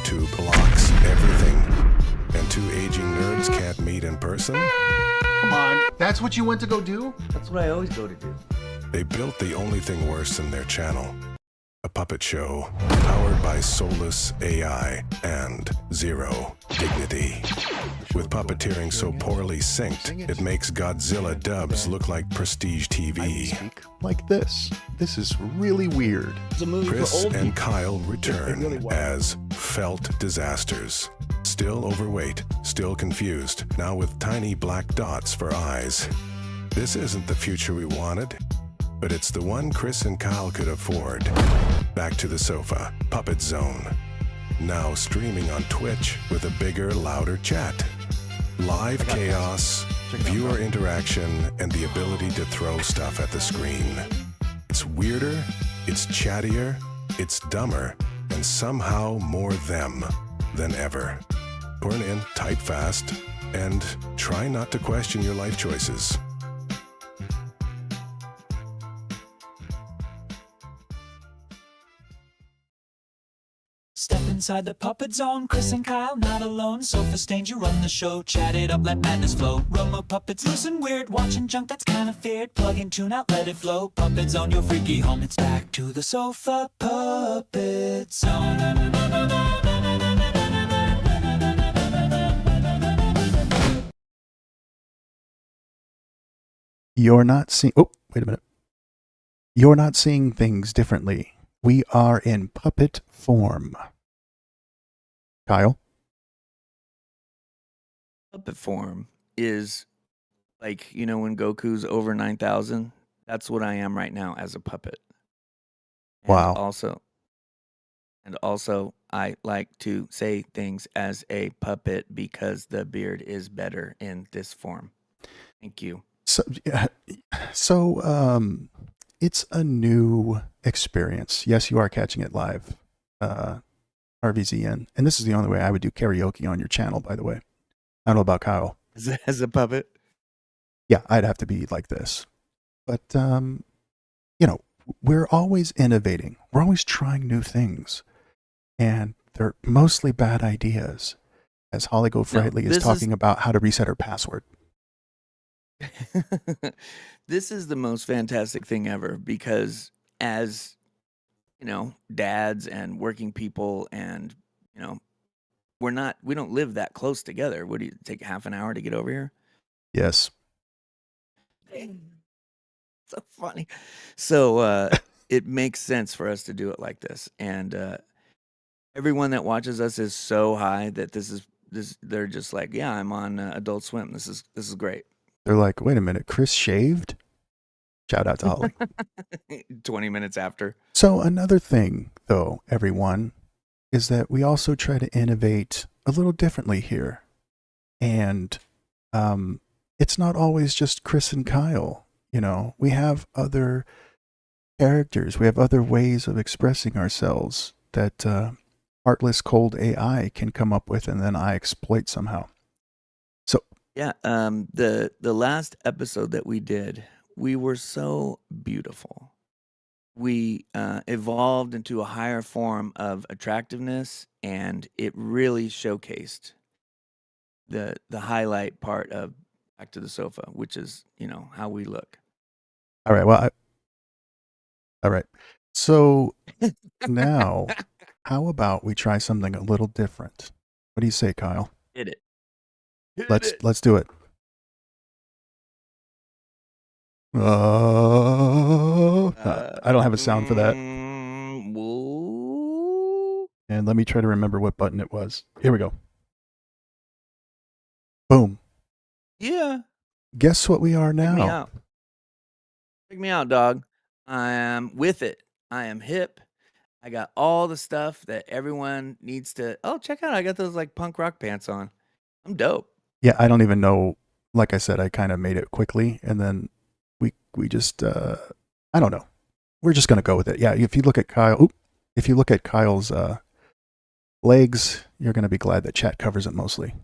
YouTube blocks everything, and two aging nerds can't meet in person? Come on, that's what you went to go do? That's what I always go to do. They built the only thing worse than their channel. A puppet show powered by soulless AI and zero dignity. With puppeteering so poorly synced, it makes Godzilla dubs look like prestige TV. Speak like this. This is really weird. It's a movie Chris for old and people. Kyle return as felt disasters. Still overweight, still confused, now with tiny black dots for eyes. This isn't the future we wanted, but it's the one Chris and Kyle could afford. Back to the sofa, Puppet Zone. Now streaming on Twitch with a bigger, louder chat. Live chaos, viewer interaction, and the ability to throw stuff at the screen. It's weirder, it's chattier, it's dumber, and somehow more them than ever. Turn in, type fast, and try not to question your life choices. Step inside the puppet zone, Chris and Kyle not alone. Sofa stains, you run the show, chat it up, let madness flow. Romo puppets loose and weird, watching junk that's kinda feared. Plug in, tune out, let it flow. Puppet zone, your freaky home. It's back to the sofa, puppet zone. You're not seeing... Oh, wait a minute. You're not seeing things differently. We are in puppet form. Kyle? Puppet form is like, you know, when Goku's over 9,000, that's what I am right now as a puppet. And Wow. Also, I like to say things as a puppet because the beard is better in this form. Thank you. So, it's a new experience. Yes, you are catching it live, RVZN. And this is the only way I would do karaoke on your channel, by the way. I don't know about Kyle. As a puppet? Yeah, I'd have to be like this. But, you know, we're always innovating. We're always trying new things. And they're mostly bad ideas. As Holly Goldfrightley is talking about how to reset her password. This is the most fantastic thing ever because as, you know, dads and working people and, you know, we don't live that close together. What do you take half an hour to get over here? Yes. So funny. So it makes sense for us to do it like this. And everyone that watches us is so high that they're just like, yeah, I'm on Adult Swim. This is great. They're like, wait a minute, Chris shaved? Shout out to Holly. 20 minutes after. So another thing, though, everyone, is that we also try to innovate a little differently here. And it's not always just Chris and Kyle. You know, we have other characters. We have other ways of expressing ourselves that heartless, cold AI can come up with and then I exploit somehow. So yeah, the last episode that we did, we were so beautiful. We evolved into a higher form of attractiveness, and it really showcased the highlight part of Back to the Sofa, which is, you know, how we look. All right. Well, all right. So now, how about we try something a little different? What do you say, Kyle? Hit it. Let's do it. I don't have a sound for that. Whoa. And let me try to remember what button it was. Here we go. Boom. Yeah. Guess what we are Check me now? out. Check me out, dog. I am with it. I am hip. I got all the stuff that everyone needs to. Oh, check out. I got those like punk rock pants on. I'm dope. Yeah, I don't even know. Like I said, I kind of made it quickly, and then we just I don't know. We're just gonna go with it. Yeah, if you look at Kyle, if you look at Kyle's legs, you're gonna be glad that chat covers it mostly.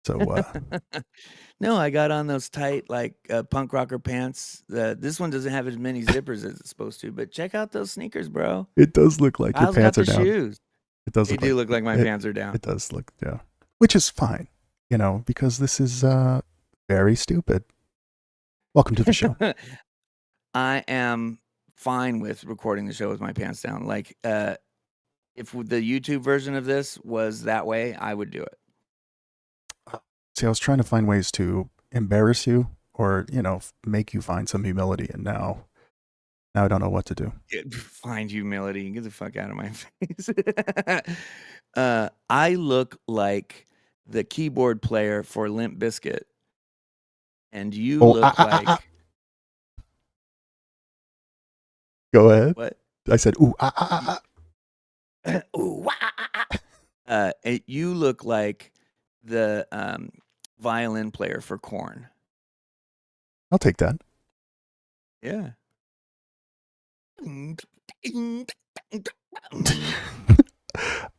So No, I got on those tight like punk rocker pants. This one doesn't have as many zippers as it's supposed to, but check out those sneakers, bro. it does look like Kyle's your got pants the are down. shoes. It does They do look like my it, pants are down. It does look, yeah. Which is fine, because this is very stupid. Welcome to the show. I am fine with recording the show with my pants down. Like, if the YouTube version of this was that way, I would do it. See, I was trying to find ways to embarrass you or, make you find some humility, and now I don't know what to do. Find humility and get the fuck out of my face. I look like the keyboard player for Limp Bizkit, and you look like. Go ahead. What? I said, ooh, ah, ah, ah. Ooh, wah, ah, ah. You look like the violin player for Korn. I'll take that. Yeah.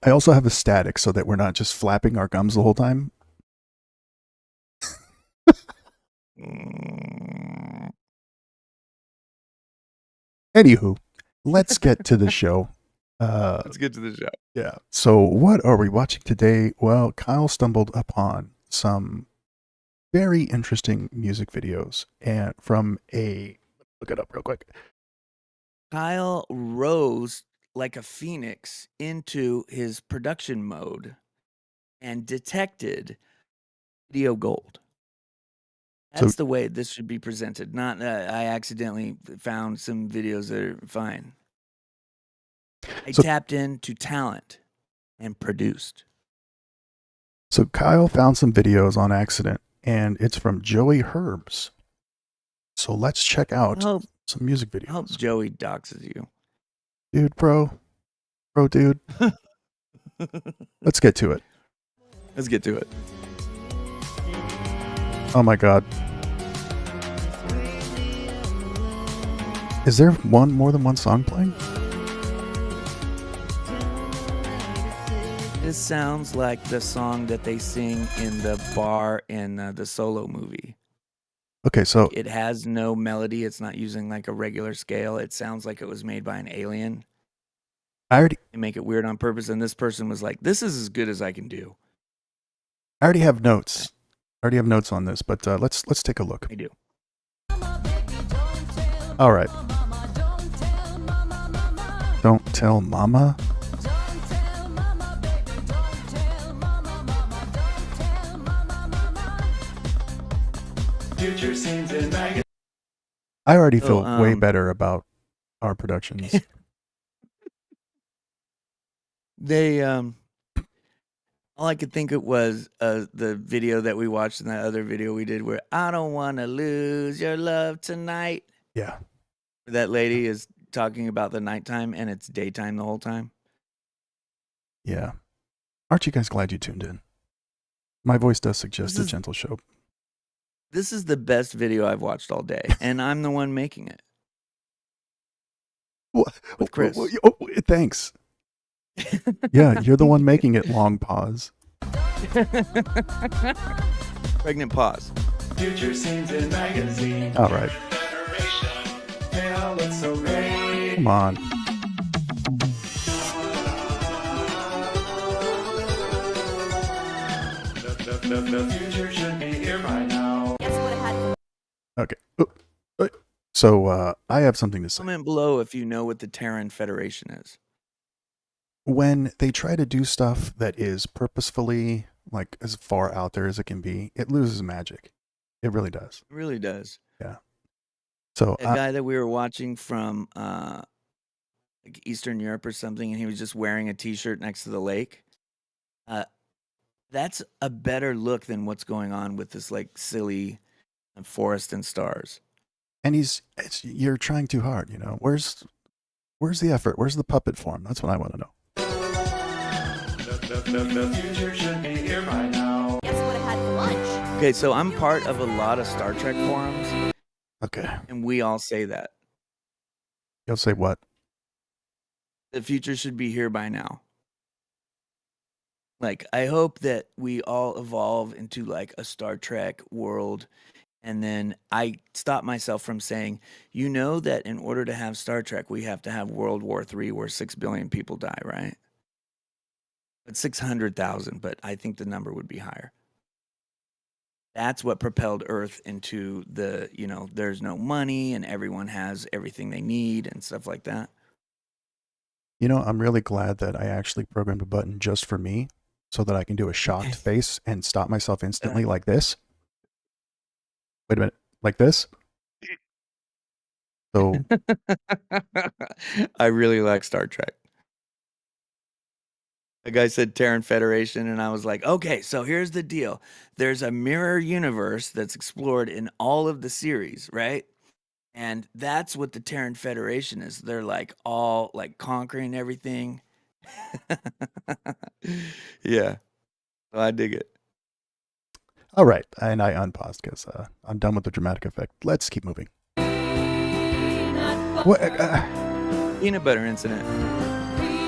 I also have a static so that we're not just flapping our gums the whole time. Anywho, let's get to the show. Let's get to the show. Yeah. So what are we watching today? Well, Kyle stumbled upon some very interesting music videos and look it up real quick. Kyle rose like a phoenix into his production mode and detected video gold. That's the way this should be presented. Not I accidentally found some videos that are fine. I tapped into talent and produced. So Kyle found some videos on accident, and it's from Joey Herbs. So let's check out some music videos. I hope Joey doxes you. Dude, bro, dude. Let's get to it. Let's get to it. Oh my God. Is there more than one song playing? This sounds like the song that they sing in the bar in the Solo movie. Okay, so it has no melody. It's not using like a regular scale. It sounds like it was made by an alien. They make it weird on purpose, and this person was like, "This is as good as I can do." I already have notes. On this, but let's take a look. I do. All right. Don't tell mama. I already feel way better about our productions. They all I could think it was the video that we watched in that other video we did where I don't want to lose your love tonight. Yeah. That lady is talking about the nighttime and it's daytime the whole time. Yeah. Aren't you guys glad you tuned in? My voice does suggest a gentle show. This is the best video I've watched all day, and I'm the one making it. With Chris. Thanks. Yeah, you're the one making it. Long pause. Pregnant pause. Future scenes in magazine. All right. Come on. The future should be here by now. Okay. So I have something to say. Comment below if you know what the Terran Federation is. When they try to do stuff that is purposefully like as far out there as it can be, it loses magic. It really does. It really does. Yeah. So a guy that we were watching from like Eastern Europe or something, and he was just wearing a T-shirt next to the lake. That's a better look than what's going on with this like silly forest and stars. And you're trying too hard, you know. Where's the effort? Where's the puppet form? That's what I want to know. The future should be here by now. Guess what I had for lunch? Okay, so I'm part of a lot of Star Trek forums. Okay. And we all say that. You'll say what? The future should be here by now. Like, I hope that we all evolve into like a Star Trek world. And then I stop myself from saying, you know that in order to have Star Trek, we have to have World War III where 6 billion people die, right? But 600,000, but I think the number would be higher. That's what propelled Earth into the, there's no money and everyone has everything they need and stuff like that. I'm really glad that I actually programmed a button just for me so that I can do a shocked face and stop myself instantly like this. Wait a minute, like this? So I really like Star Trek. The guy said Terran Federation, and I was like, okay, so here's the deal. There's a mirror universe that's explored in all of the series, right? And that's what the Terran Federation is. They're like all like conquering everything. Yeah. So I dig it. all right, and I unpaused because I'm done with the dramatic effect. Let's keep moving. What? Peanut butter incident. Peanut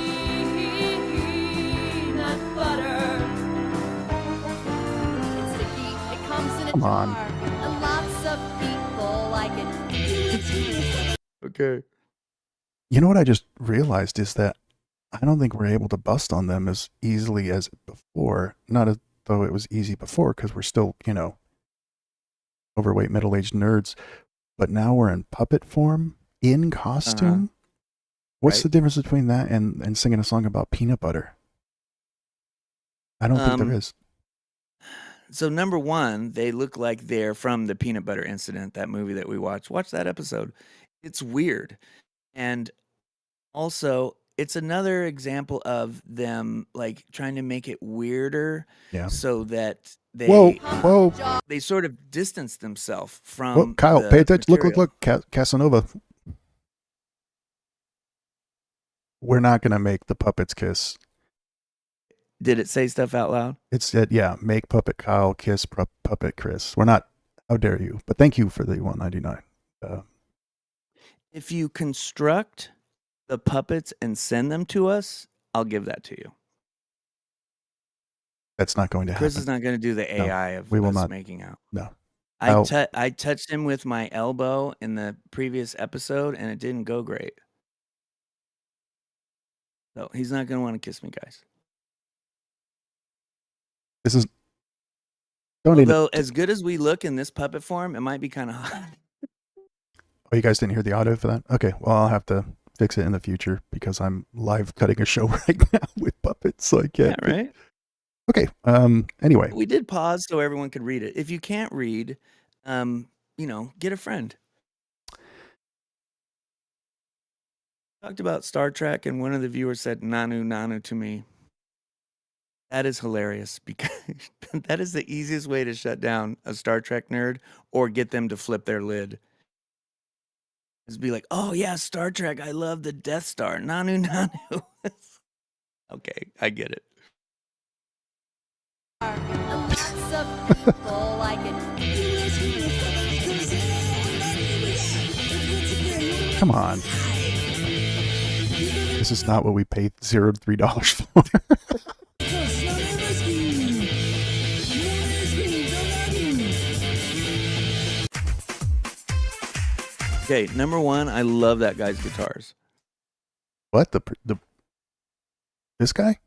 butter. It's sticky. It comes in a Come jar. on. And lots of people like it. Okay. You know what I just realized is that I don't think we're able to bust on them as easily as before. Not as though it was easy before, because we're still, overweight middle-aged nerds. But now we're in puppet form, in costume. What's Right. the difference between that and singing a song about peanut butter? I don't think there is. So number one, they look like they're from the Peanut Butter Incident, that movie that we watched. Watch that episode. It's weird. And also, it's another example of them like trying to make it weirder Yeah. so that Whoa. they sort of distance themselves from Whoa, Kyle, the pay attention. material. Look. Casanova. We're not going to make the puppets kiss. Did it say stuff out loud? It said, yeah, make puppet Kyle kiss puppet Chris. We're not, how dare you? But thank you for the $1.99. If you construct the puppets and send them to us, I'll give that to you. That's not going to happen. Chris is not going to do the AI of we will us not. making out. No. I touched him with my elbow in the previous episode, and it didn't go great. So he's not going to want to kiss me, guys. This is... Don't even... Although, as good as we look in this puppet form, it might be kind of hot. Oh, you guys didn't hear the audio for that? Okay, well, I'll have to fix it in the future because I'm live cutting a show right now with puppets, so I can't... Yeah, right? Okay, anyway. We did pause so everyone could read it. If you can't read, get a friend. Talked about Star Trek, and one of the viewers said Nanu to me. That is hilarious because that is the easiest way to shut down a Star Trek nerd or get them to flip their lid. Is be like, oh yeah, Star Trek, I love the Death Star. Nanu. Okay, I get it. And lots of people like it. Come on. This is not what we paid $0 to $3 for. Okay, number one, I love that guy's guitars. What? This guy?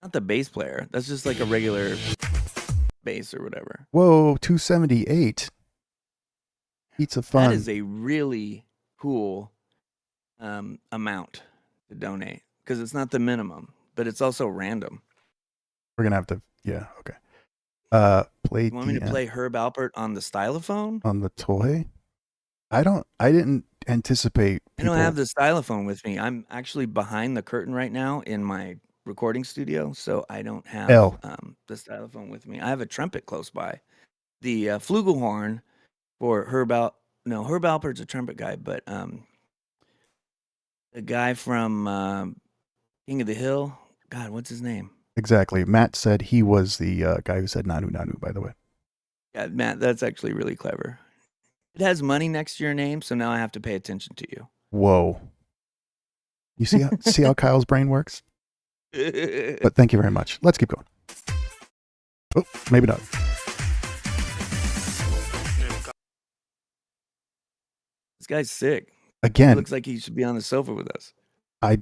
Not the bass player. That's just like a regular bass or whatever. Whoa, $278. Pizza fun. That is a really cool amount to donate because it's not the minimum, but it's also random. We're gonna have to, yeah, okay. Play. You want me to play Herb Alpert on the stylophone? On the toy? I didn't anticipate I don't have the stylophone with me. I'm actually behind the curtain right now in my recording studio, so I don't have the stylophone with me. I have a trumpet close by. The flugelhorn for Herb Alpert's a trumpet guy, but the guy from King of the Hill, God, what's his name? Exactly. Matt said he was the guy who said Nanu, by the way. Yeah, Matt, that's actually really clever. It has money next to your name, so now I have to pay attention to you. Whoa. You see how Kyle's brain works? But thank you very much. Let's keep going. Oh, maybe not. This guy's sick. Again. He looks like he should be on the sofa with us. I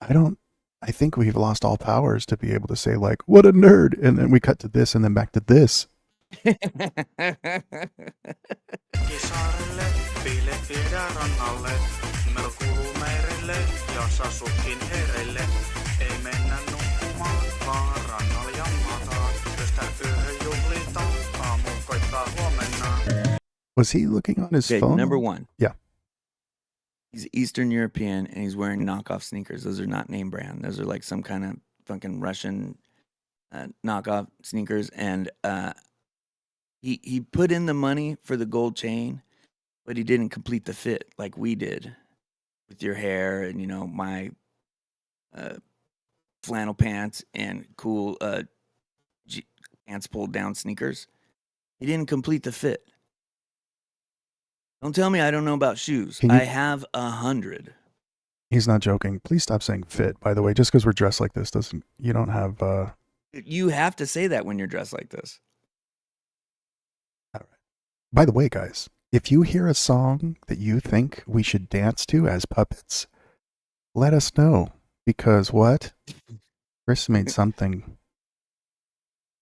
don't I think we've lost all powers to be able to say like, what a nerd. And then we cut to this and then back to this. Kisaarelle, bileet viedään rannalle. Meillä kuuluu meirelle, jos asutkin hereille. Ei mennä nukkumaan, vaan rannalle jammataan. Tästä yöhön juhlitaan, aamu koittaa huomenna. Was he looking on his Okay, phone? number one. Yeah. He's Eastern European and he's wearing knockoff sneakers. Those are not name brand. Those are like some kind of fucking Russian knockoff sneakers. And he put in the money for the gold chain, but he didn't complete the fit like we did with your hair and, you know, my flannel pants and cool pants pulled down sneakers. He didn't complete the fit. Don't tell me I don't know about shoes. Can you- I have 100. He's not joking. Please stop saying fit, by the way. Just because we're dressed like this doesn't, you don't have, You have to say that when you're dressed like this. by the way, guys, if you hear a song that you think we should dance to as puppets, let us know. Because what? Chris made something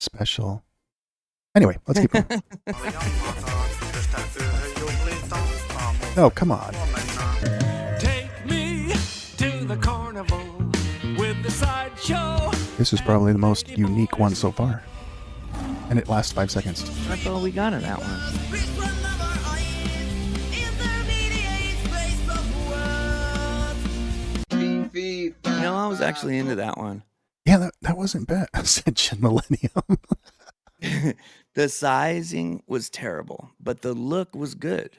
special. Anyway, let's keep going. No, come on. Take me to the carnival with the sideshow. This is probably the most unique one so far. And it lasts 5 seconds. That's all we got in that one. You know, I was actually into that one. Yeah, that wasn't bad. Ascension Millennium. The sizing was terrible, but the look was good.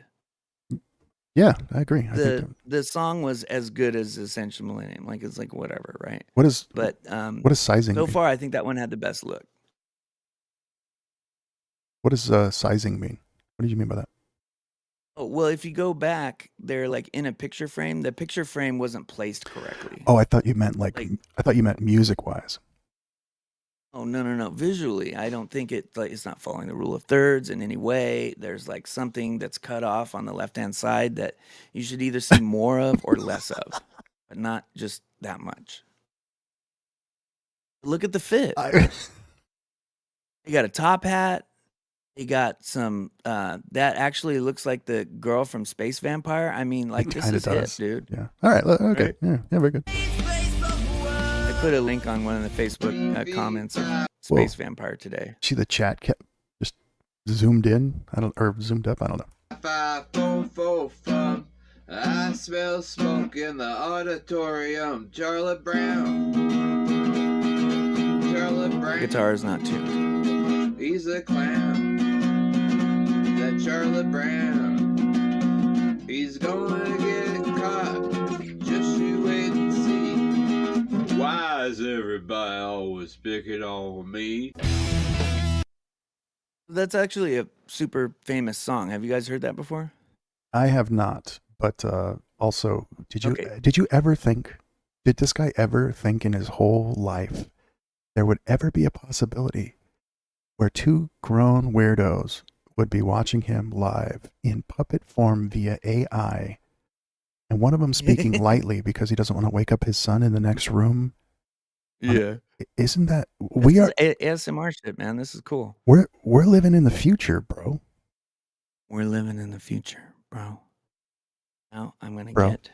Yeah, I agree. I think The song was as good as Ascension Millennium. Like, it's like whatever, right? what is But what does sizing so mean? far, I think that one had the best look. What does sizing mean? What did you mean by that? Oh, well, if you go back, they're like in a picture frame. The picture frame wasn't placed correctly. Oh, I thought you meant like Like- I thought you meant music wise. Oh, no. Visually, I don't think it's not following the rule of thirds in any way. There's like something that's cut off on the left-hand side that you should either see more of or less of, but not just that much. Look at the fit. You got a top hat. You got some that actually looks like the girl from Space Vampire. I mean, like, It this kinda is it, does. dude. Yeah. All right. Okay. Right? Yeah. Very good. I put a link on one of the Facebook comments of Space Vampire today. See the chat kept just zoomed in. Or zoomed up. I don't know. 5445. I smell smoke in the auditorium. Charlotte Brown. Charlotte Brown. Guitar is not tuned. He's a clown. That Charlotte Brown. He's gonna get caught. Just you wait and see. Why is everybody always picking on me? That's actually a super famous song. Have you guys heard that before? I have not, but also, Okay. did you ever think? Did this guy ever think in his whole life there would ever be a possibility where two grown weirdos would be watching him live in puppet form via AI, and one of them speaking lightly because he doesn't want to wake up his son in the next room? Yeah. Isn't that we are? ASMR shit, man. This is cool. We're living in the future, bro. We're living in the future, bro. Now I'm gonna Bro. get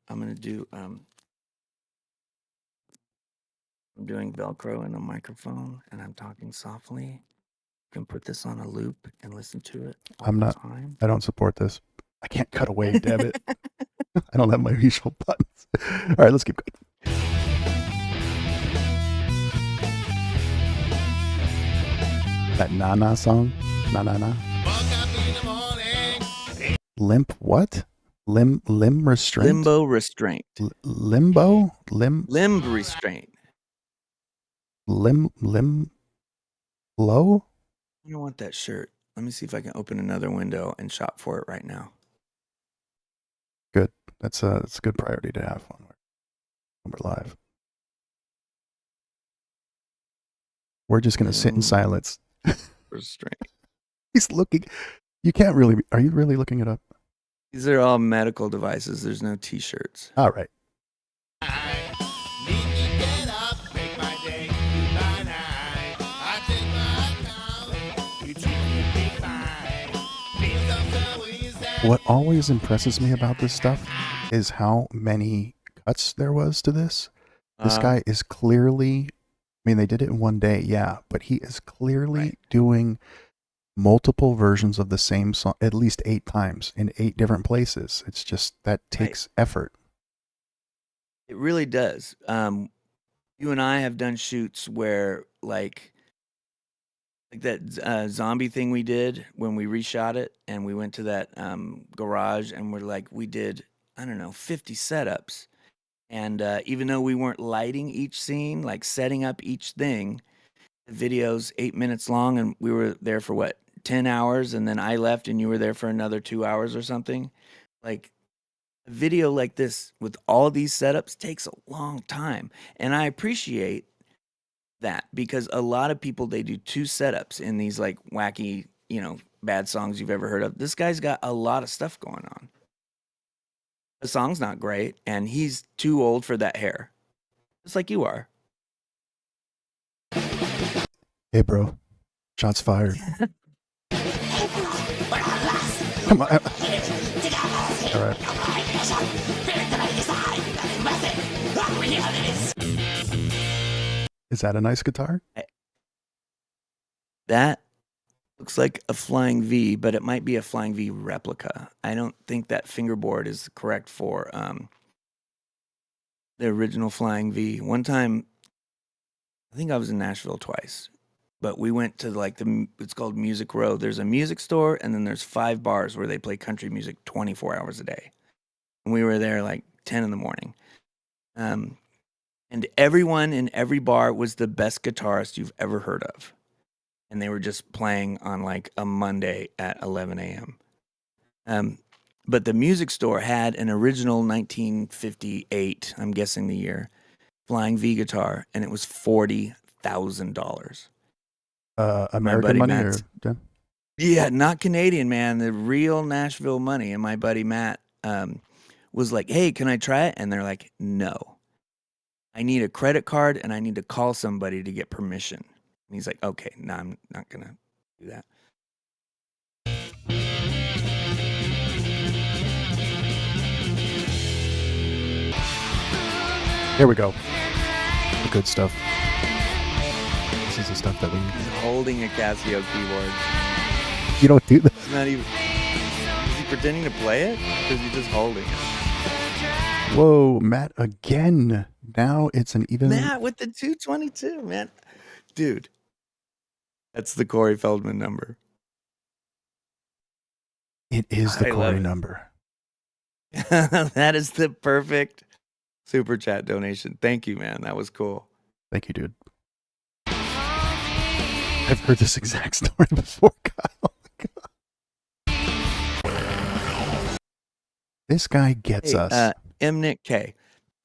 I'm gonna do I'm doing Velcro in a microphone and I'm talking softly. You can put this on a loop and listen to it all I'm the not- time. I don't support this. I can't cut away, damn it. I don't have my usual buttons. All right, let's keep going. That na-na song? Na-na-na? Limp what? Limb restraint? Limbo restraint. Limbo? Limb restraint. Low? I don't want that shirt. Let me see if I can open another window and shop for it right now. Good. That's a good priority to have when we're live. We're just gonna sit in silence. Restraint. He's looking. You can't really. Are you really looking it up? These are all medical devices. There's no t-shirts. All right. What always impresses me about this stuff is how many cuts there was to this. This guy is clearly, I mean, they did it in one day, yeah, but he is clearly Right. doing multiple versions of the same song at least 8 times in 8 different places. It's just, that takes effort. It really does. You and I have done shoots where like that zombie thing we did when we reshot it, and we went to that garage, and we're like, we did, I don't know, 50 setups. And even though we weren't lighting each scene, like setting up each thing, the video's 8 minutes long, and we were there for what, 10 hours, and then I left and you were there for another 2 hours or something. Like, a video like this with all these setups takes a long time. And I appreciate that, because a lot of people, they do 2 setups in these like wacky, bad songs you've ever heard of. This guy's got a lot of stuff going on. The song's not great, and he's too old for that hair. Just like you are. Hey, bro. Shots fired. Come on. All right. Is that a nice guitar? That looks like a Flying V, but it might be a Flying V replica. I don't think that fingerboard is correct for the original Flying V. One time, I think I was in Nashville twice, but we went to like it's called Music Row. There's a music store, and then there's 5 bars where they play country music 24 hours a day. And we were there like 10 in the morning. And everyone in every bar was the best guitarist you've ever heard of. And they were just playing on like a Monday at 11 a.m. But the music store had an original 1958, I'm guessing the year, Flying V guitar, and it was $40,000. American money or Jen? Yeah, not Canadian, man. The real Nashville money. And my buddy Matt was like, "Hey, can I try it?" And they're like, "No. I need a credit card, and I need to call somebody to get permission." And he's like, "Okay, no, I'm not going to do that." Here we go. The good stuff. This is the stuff that we... He's holding a Casio keyboard. You don't do that. He's not even... Is he pretending to play it? Or is he just holding it? Whoa, Matt again. Now it's an even... Matt with the 222, man. Dude. That's the Corey Feldman number. It is the I love Corey it. number. That is the perfect super chat donation. Thank you, man. That was cool. Thank you, dude. I've heard this exact story before, Kyle. This guy gets us. M. Nick K.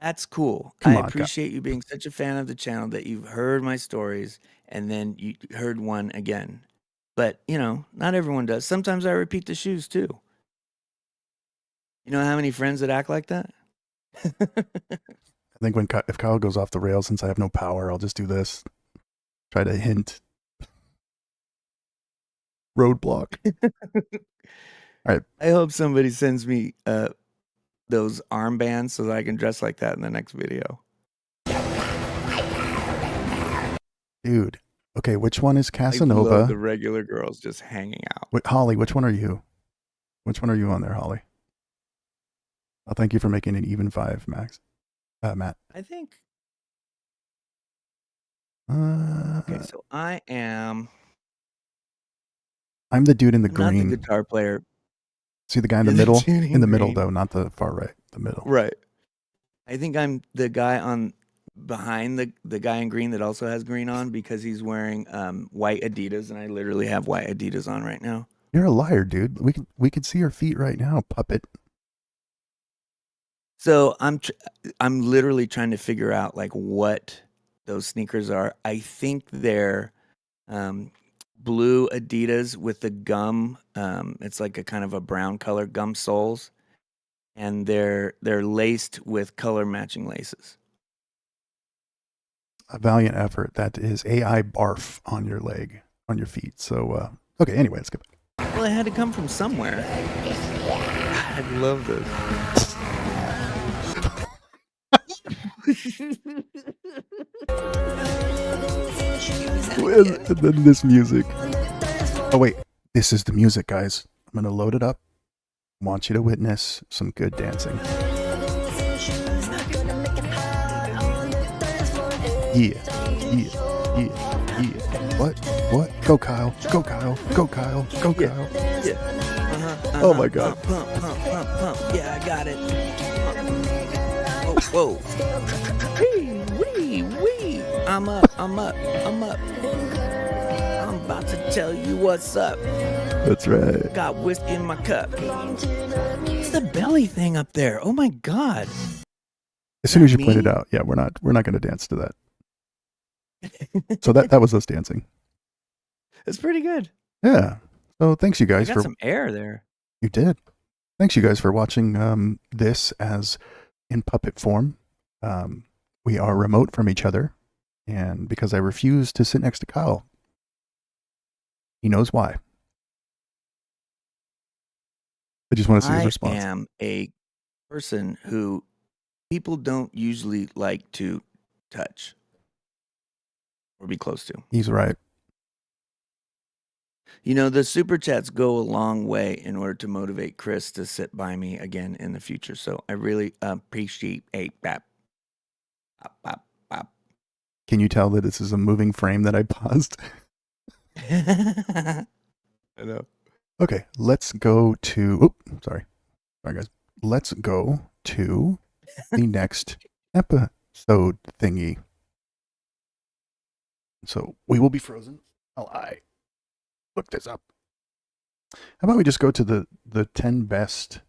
That's cool. Come I on, appreciate you being such a fan of the channel that you've heard my stories and then you heard one again. But, not everyone does. Sometimes I repeat the shoes too. You know how many friends that act like that? I think if Kyle goes off the rails, since I have no power, I'll just do this. Try to hint. Roadblock. All right. I hope somebody sends me those armbands so that I can dress like that in the next video. Dude. Okay, which one is I Casanova? love the regular girls just hanging out. Wait, Holly, which one are you? Which one are you on there, Holly? I'll thank you for making an even 5, Matt. I think. Okay, Okay, so I am. I'm the dude in the I'm green. not the guitar player. See the guy in the You're middle? dude In the middle, green. though, not the far right. The middle. Right. I think I'm the guy behind the guy in green that also has green on, because he's wearing white Adidas, and I literally have white Adidas on right now. You're a liar, dude. We could see your feet right now, puppet. So I'm literally trying to figure out like what those sneakers are. I think they're blue Adidas with the gum. It's like a kind of a brown color gum soles, and they're laced with color matching laces. A valiant effort. That is AI barf on your leg, on your feet. So, okay, anyway, let's get back. Well, it had to come from somewhere. I love this. And then this music. Oh wait, this is the music, guys. I'm gonna load it up. Want you to witness some good dancing. Yeah, yeah, yeah, yeah. What? Go Kyle, go Kyle, go Kyle, go Kyle. Yeah. Oh my God. Pump. Yeah, I got it. Whoa. Wee. I'm up. I'm about to tell you what's up. That's right. Got whiskey in my cup. What's the belly thing up there? Oh my God. As soon as you Me? pointed out, yeah, we're not gonna dance to that. So that was us dancing. It's pretty good. Yeah. So thanks you I guys got for some air there. You did. Thanks you guys for watching this as in puppet form. We are remote from each other, and because I refuse to sit next to Kyle, he knows why. I just want to see his response. I am a person who people don't usually like to touch or be close to. He's right. You know, the super chats go a long way in order to motivate Chris to sit by me again in the future. So I really appreciate that. Bop. Can you tell that this is a moving frame that I paused? I know. Okay, let's go to... sorry, guys. Let's go to the next episode thingy. So we will be frozen while I look this up. How about we just go to the 10 best,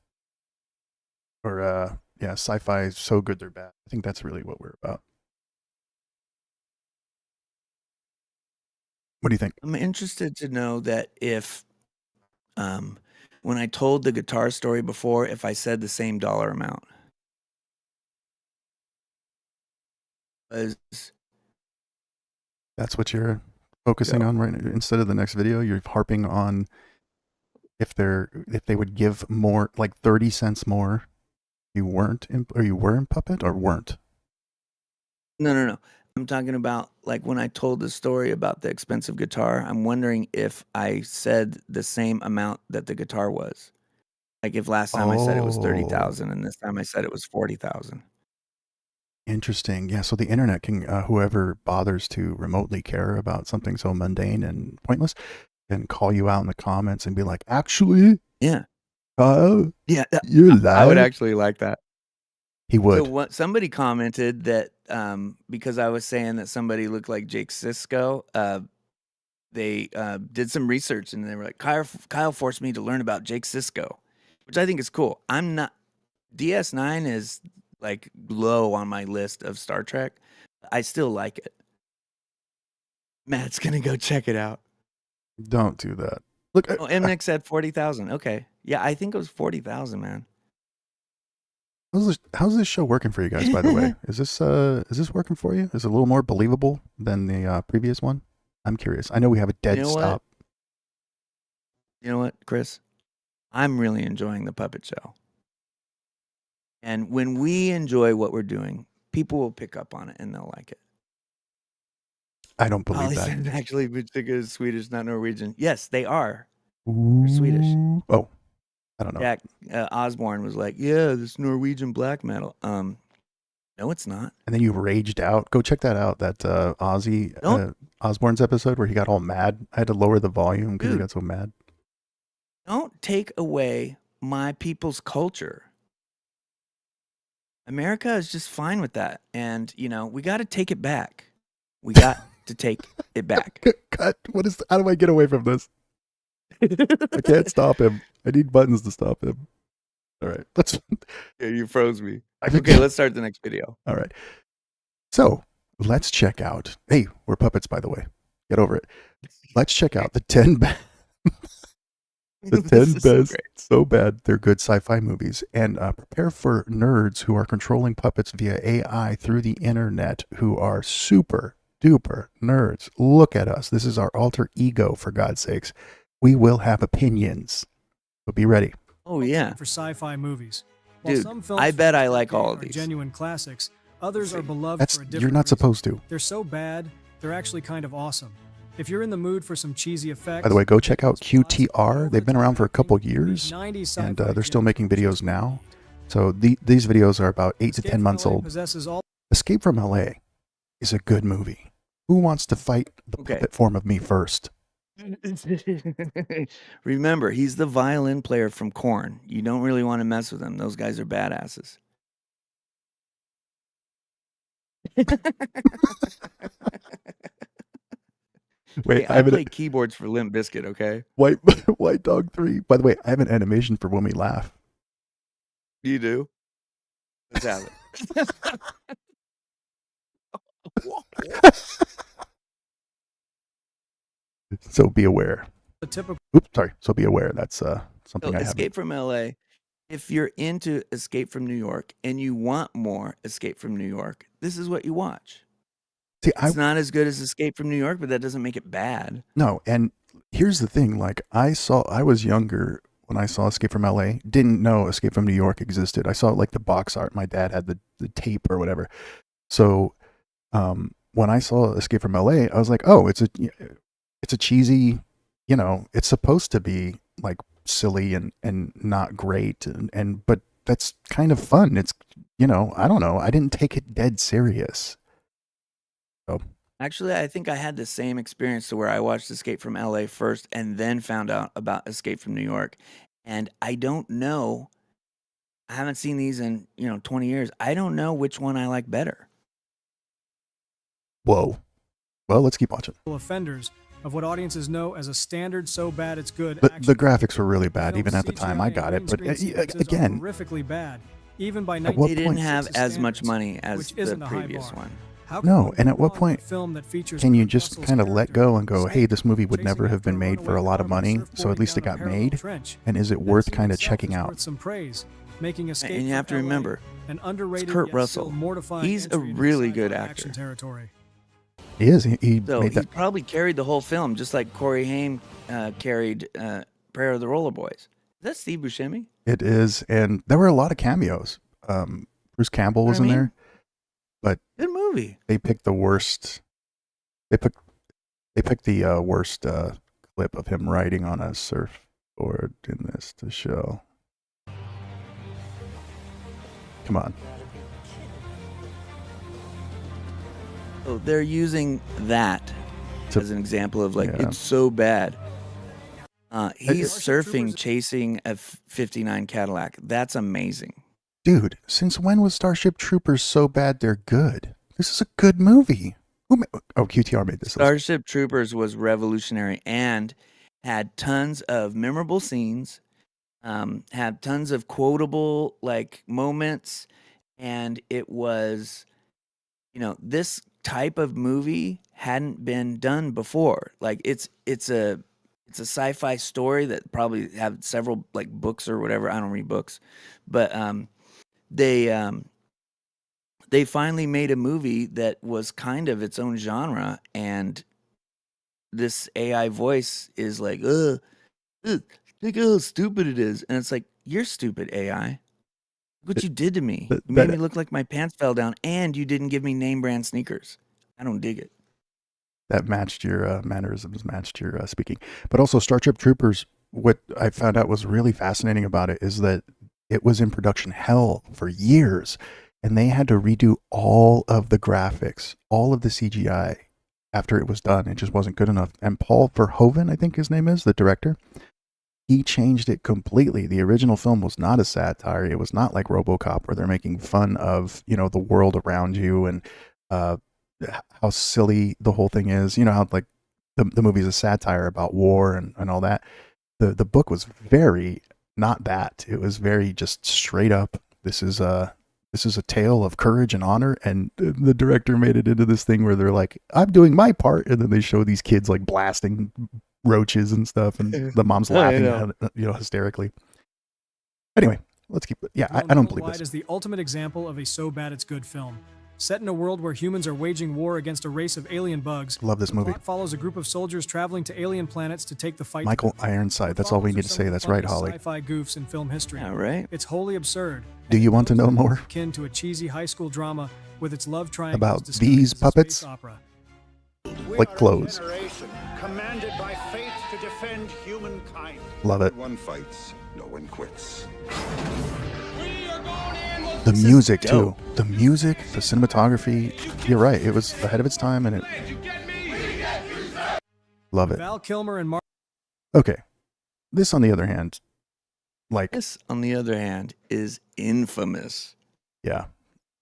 or sci-fi so good they're bad. I think that's really what we're about. What do you think? I'm interested to know that if, when I told the guitar story before, if I said the same dollar amount. That's what you're focusing on right now. Instead of the next video, you're harping on if they would give more, like 30 cents more. You were in Puppet or weren't? No. I'm talking about like when I told the story about the expensive guitar, I'm wondering if I said the same amount that the guitar was. Like if last time I said it was 30,000 and this time I said it was 40,000. Interesting. Yeah, so the internet can, whoever bothers to remotely care about something so mundane and pointless can call you out in the comments and be like, actually, Yeah. Kyle, Yeah. you're lying. I would actually like that. He would. So somebody commented that because I was saying that somebody looked like Jake Sisko, they did some research and they were like, Kyle forced me to learn about Jake Sisko, which I think is cool. I'm not, DS9 is like low on my list of Star Trek. I still like it. Matt's going to go check it out. Don't do that. Look, MNIC said 40,000. Okay. Yeah, I think it was 40,000, man. how's this show working for you guys, by the way? Is this working for you? Is it a little more believable than the previous one? I'm curious. I know we have a dead stop. You know what, Chris? I'm really enjoying the puppet show. And when we enjoy what we're doing, people will pick up on it and they'll like it. I don't believe Holly that. said actually Butchika is Swedish, not Norwegian. Yes, they are. Ooh. They're Swedish. Oh, I don't know. Jack Osborne was like, yeah, this Norwegian black metal. No, it's not. And then you raged out. Go check that out. That Ozzy Osbourne's episode where he got all mad. I had to lower the volume because he got so mad. Don't take away my people's culture. America is just fine with that. And, you know, we got to take it back. We got to take it back. Cut. How do I get away from this? I can't stop him. I need buttons to stop him. All right. Yeah, you froze me. Okay, let's start the next video. All right. So let's check out. Hey, we're puppets, by the way. Get over it. Let's check out the 10 best. The 10 best, so bad they're good sci-fi movies, and prepare for nerds who are controlling puppets via AI through the internet, who are super duper nerds. Look at us. This is our alter ego, for God's sakes. we will have opinions. So be ready. Oh yeah, For sci-fi movies. While dude. some films I from bet this I like decade all of are these. genuine classics. Others are beloved That's for a different you're not reason. supposed to. They're so bad, they're actually kind of awesome. If you're in the mood for some cheesy effects. By the way, go check out plots, QTR. They've been around for a couple years, and they're still making videos now. So these videos are about 8 to 10 months old. Possesses all Escape from LA is a good movie. Who wants to fight the Okay. puppet form of me first? Remember, he's the violin player from Korn. You don't really want to mess with him. Those guys are badasses. Wait, Hey, I play keyboards for Limp Bizkit, okay? White Dog 3. By the way, I have an animation for when we laugh. You do? Let's have it. So be aware. the typical Oops, sorry. So be aware. That's So something I haven't. Escape from LA. If you're into Escape from New York and you want more Escape from New York, this is what you watch. See, It's not as good as Escape from New York, but that doesn't make it bad. No, and here's the thing. Like I was younger when I saw Escape from LA. Didn't know Escape from New York existed. I saw like the box art. My dad had the tape or whatever. So when I saw Escape from LA, I was like, oh, it's a cheesy, it's supposed to be like silly and not great and but that's kind of fun. It's I don't know. I didn't take it dead serious. So Actually, I think I had the same experience to where I watched Escape from LA first and then found out about Escape from New York. And I don't know. I haven't seen these in, 20 years. I don't know which one I like better. whoa. Well, let's keep watching. offenders of what audiences know as a standard so bad it's good The action graphics were really bad film. even at the time I CGI got it, and but green screen sequences are again, horrifically bad. Even by At what They didn't point- have as much standards, money as which the isn't a high previous bar. one. How No, can and we at what call a point film that features can you Kurt just Russell's kind of let character go and go, escape, hey, this movie would chasing never have after been a made for a runaway lot of car with a money, so surfboard at least it down a got parallel made, trench? and is it That worth in kind of itself checking is out? worth some praise, making Escape And you from have to LA remember, an underrated Kurt yet still Russell. mortifying He's a entry into really sci-fi good action actor. territory. He is. He So made he that. probably carried the whole film, just like Corey Haim carried Prayer of the Roller Boys. Is that Steve Buscemi? It is, and there were a lot of cameos. Bruce Campbell was in there, but Good movie. they picked the worst. They picked the worst clip of him riding on a surfboard in this to show. Come on. So they're using that To- as an example of like Yeah. it's so bad. He's Starship surfing, Troopers- chasing a 59 Cadillac. That's amazing. Dude, since when was Starship Troopers so bad they're good? This is a good movie. QTR made this. Starship Troopers was revolutionary and had tons of memorable scenes, had tons of quotable like moments, and it was, this type of movie hadn't been done before. Like it's a sci-fi story that probably have several like books or whatever. I don't read books, but they finally made a movie that was kind of its own genre, and this AI voice is like, look how stupid it is. And it's like, you're stupid, AI. Look what you did to me. that- You made that- me look like my pants fell down, and you didn't give me name brand sneakers. I don't dig it. That matched your mannerisms, matched your speaking. But also Starship Troopers, what I found out was really fascinating about it is that it was in production hell for years, and they had to redo all of the graphics, all of the CGI after it was done. It just wasn't good enough. And Paul Verhoeven, I think his name is, the director, he changed it completely. The original film was not a satire. It was not like RoboCop where they're making fun of, the world around you and how silly the whole thing is. How like the movie's a satire about war and all that. The book was very not that. It was very just straight up. This is a tale of courage and honor, and the director made it into this thing where they're like, I'm doing my part, and then they show these kids like blasting roaches and stuff, and the mom's laughing hysterically. Anyway, let's keep it. Yeah, I don't believe Worldwide this. is the ultimate example of a so bad it's good film. Set in a world where humans are waging war against a race of alien bugs, Love this the movie. plot follows a group of soldiers traveling to alien planets to take the fight. Michael to them. Ironside. What That's all we follows need are to some say. of the That's right, funniest Holly. Sci-fi goofs in film history. Yeah, right. It's wholly absurd. Do you want to know more Akin to a cheesy high school drama with its love triangles about disguised these as a puppets? space opera. Like clothes. Commanded by fate to defend humankind. Love it. One fights, no one quits. The music too. dope. The music, the cinematography. You're right. It was ahead of its time, and it. Love it. Val Kilmer and Okay. This, on the other hand, like, This, on the other hand, is infamous. yeah,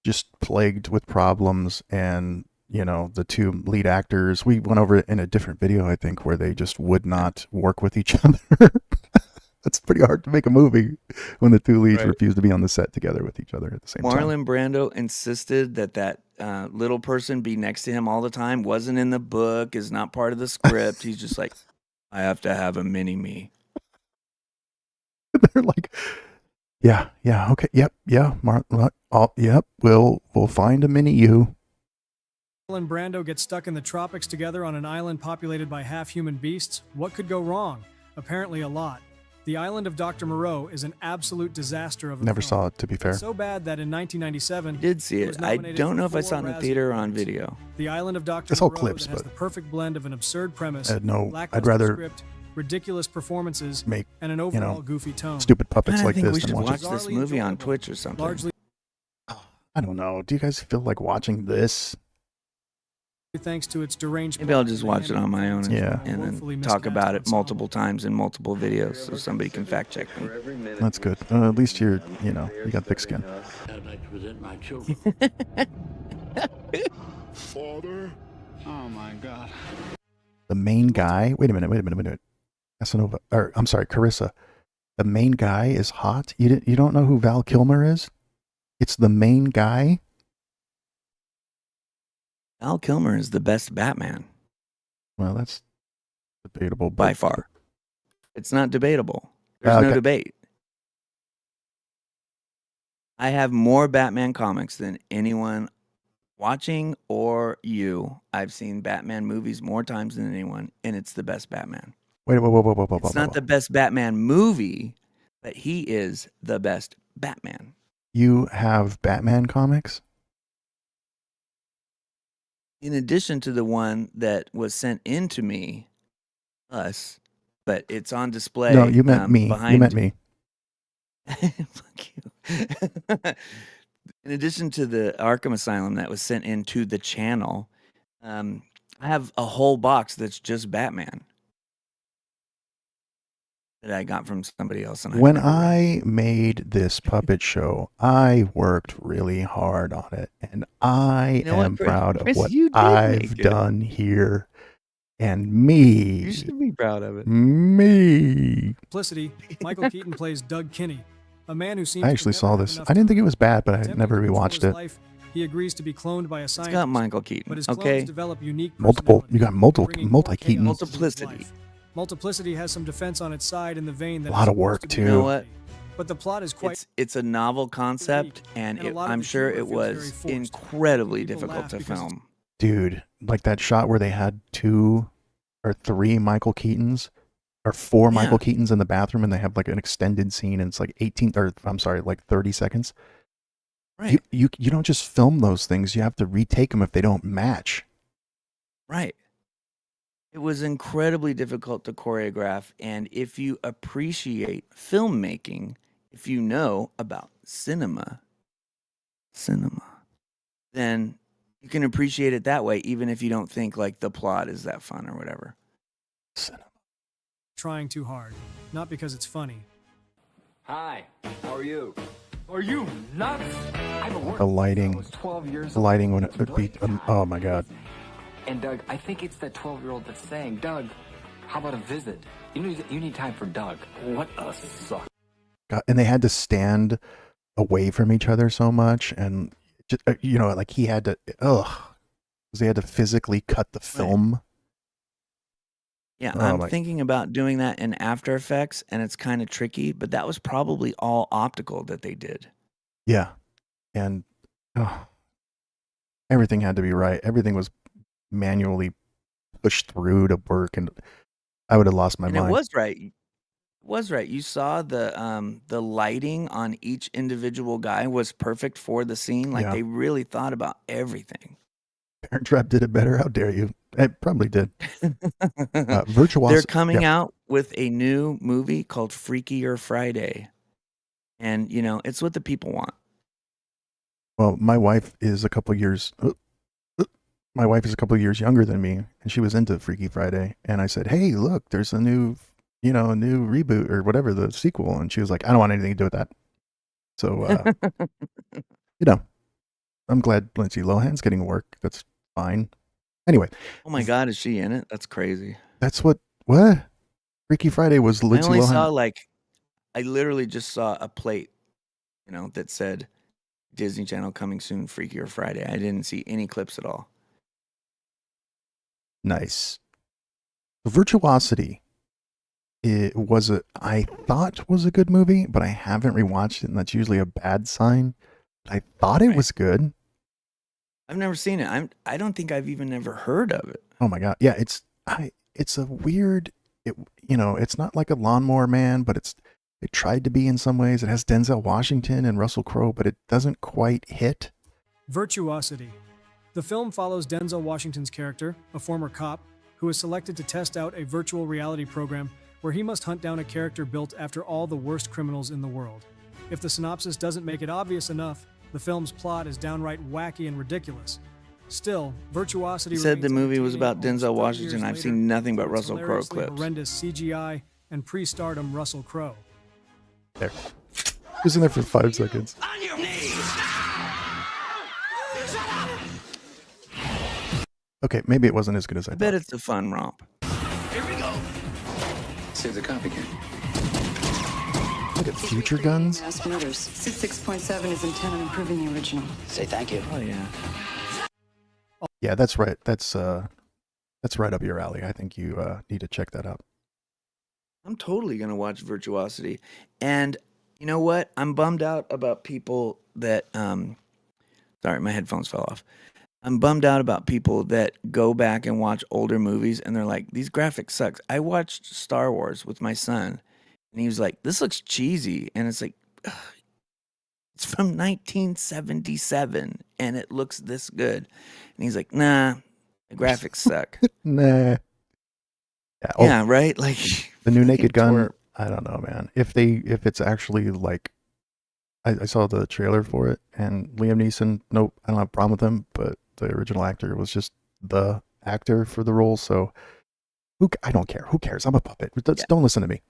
just plagued with problems, and the two lead actors. We went over it in a different video, I think, where they just would not work with each other. That's pretty hard to make a movie when the two leads Right. refuse to be on the set together with each other at the same time. Marlon Brando insisted that little person be next to him all the time. Wasn't in the book, is not part of the script. He's just like, I have to have a mini-me. They're like, yeah, okay, yep, yeah, yep, we'll find a mini you. Marlon Brando get stuck in the tropics together on an island populated by half-human beasts. What could go wrong? Apparently a lot. The Island of Dr. Moreau is an absolute disaster of a Never film. saw it, to be fair. So bad that in 1997, Did see was it. I nominated don't for know if I 4 saw it in the Razzie theater or on Awards. video. The Island of Dr. It's all Moreau clips, that has but- the perfect blend of an absurd premise, No, I'd lackluster rather script, ridiculous performances, make and an overall goofy tone. stupid puppets I like think this we than should watch watch it. this Bizarrely movie on enjoyable. Twitch or something. Largely I don't know. Do you guys feel like watching this? thanks to its deranged Maybe I'll plot just and watch it on my own and, Yeah. and woefully then talk miscast about it ensemble. multiple times in multiple videos so somebody can fact check me. That's good. At least you got thick skin. I'd like to present my children. Father? Oh my god. The main guy. Wait a minute. Casanova, or I'm sorry, Carissa. The main guy is hot. You don't know who Val Kilmer is? It's the main guy. Val Kilmer is the best Batman Well, that's debatable. by but- far. It's not debatable. There's no Okay. debate. I have more Batman comics than anyone watching or you. I've seen Batman movies more times than anyone, and it's the best Batman. Wait, whoa. It's not the best Batman movie, but he is the best Batman. You have Batman comics? In addition to the one that was sent in to me, but it's on display. No, you meant me. Behind... You meant me. Fuck you. In addition to the Arkham Asylum that was sent into the channel, I have a whole box that's just Batman that I got from somebody else. And When I've never read. I made this puppet show, I worked really hard on it, and I You know what, am Chris? proud of Chris, what you did I've make it. done here. And You me, should be proud of it. me. Simplicity, Michael Keaton plays Doug Kinney, a man who seems I to actually never saw have this. enough I didn't think it time. was bad, but I had Attempting never to control rewatched his it. life, he agrees to be cloned by a It's scientist, got Michael but Keaton. his clones Okay. develop unique Multiple. You got personalities, bringing more multi-Keatons. chaos to his Multiplicity. life. Multiplicity has some defense on its side in the vein that A lot it's of work, supposed to too. be You know what? But the plot is quite It's a novel concept, and and a lot of I'm the sure humor it feels very was forced. incredibly People difficult laugh to because it's- film. Dude, like that shot where they had 2 or 3 Michael Keatons or 4 Yeah. Michael Keatons in the bathroom, and they have like an extended scene, and it's like 30 seconds. Right. You don't just film those things. You have to retake them if they don't match. Right. It was incredibly difficult to choreograph. And if you appreciate filmmaking, if you know about cinema, then you can appreciate it that way, even if you don't think like the plot is that fun or whatever. trying too hard, not because it's funny. Hi, how are you? Are you nuts? I've been working The lighting, since I was 12 years the old. lighting when it would be. Oh my god. And Doug, I think it's that 12-year-old that's saying, Doug, how about a visit? You need time for Doug. What a suck. God, and they had to stand away from each other so much, and just, like he had to. Because they had to physically cut the film. Yeah, Oh, I'm my- thinking about doing that in After Effects, and it's kind of tricky, but that was probably all optical that they did. Yeah, and everything had to be right. Everything was manually pushed through to work, and I would have lost my And mind. it was right. It was right. You saw the lighting on each individual guy was perfect for the scene. Like Yeah. they really thought about everything. Parent Trap did it better. How dare you? It probably did. Virtuosity. They're coming out with a new movie called Freakier Friday. And, you know, it's what the people want. Well, my wife is a couple years. My wife is a couple years younger than me, and she was into Freaky Friday. And I said, "Hey, look, there's a new reboot or whatever, the sequel." And she was like, "I don't want anything to do with that." So, I'm glad Lindsay Lohan's getting work. That's fine. Anyway. Oh my God, is she in it? That's crazy. That's what? Freaky Friday was Lindsay I only Lohan. saw I literally just saw a plate, that said Disney Channel coming soon, Freakier Friday. I didn't see any clips at all. Nice. Virtuosity. I thought was a good movie, but I haven't rewatched it, and that's usually a bad sign. I thought it was good. I've never seen it. I don't think I've even ever heard of it. Oh my God. Yeah, it's a weird, it's not like a Lawnmower Man, but it tried to be in some ways. It has Denzel Washington and Russell Crowe, but it doesn't quite hit. Virtuosity. The film follows Denzel Washington's character, a former cop, who is selected to test out a virtual reality program where he must hunt down a character built after all the worst criminals in the world. If the synopsis doesn't make it obvious enough, the film's plot is downright wacky and ridiculous. Still, Virtuosity. You said the remains movie was about entertaining Denzel almost 30 Washington. years I've later seen nothing but for its Russell Crowe hilariously clips. horrendous CGI and pre-stardom Russell Crowe. There. He was in there for 5 seconds. On your knees! Okay, maybe it wasn't as good as I I bet thought. it's a fun romp. Here we go. Save the copycat. Look at Future Guns. Ask others. SID 6.7 is intent on improving the original. Say thank you. Oh yeah. Yeah, that's right. That's right up your alley. I think you need to check that out. I'm totally gonna watch Virtuosity. And you know what? I'm bummed out about people that sorry, my headphones fell off. I'm bummed out about people that go back and watch older movies and they're like, these graphics sucks. I watched Star Wars with my son and he was like, this looks cheesy. And it's like, ugh, it's from 1977 and it looks this good. And he's like, nah, the graphics suck. Nah. Yeah, right? Like the new Naked Gun. twerp. I don't know, man. If it's actually like, I saw the trailer for it, and Liam Neeson. Nope, I don't have a problem with him, but the original actor was just the actor for the role. So, I don't care. Who cares? I'm a puppet. Don't listen to me.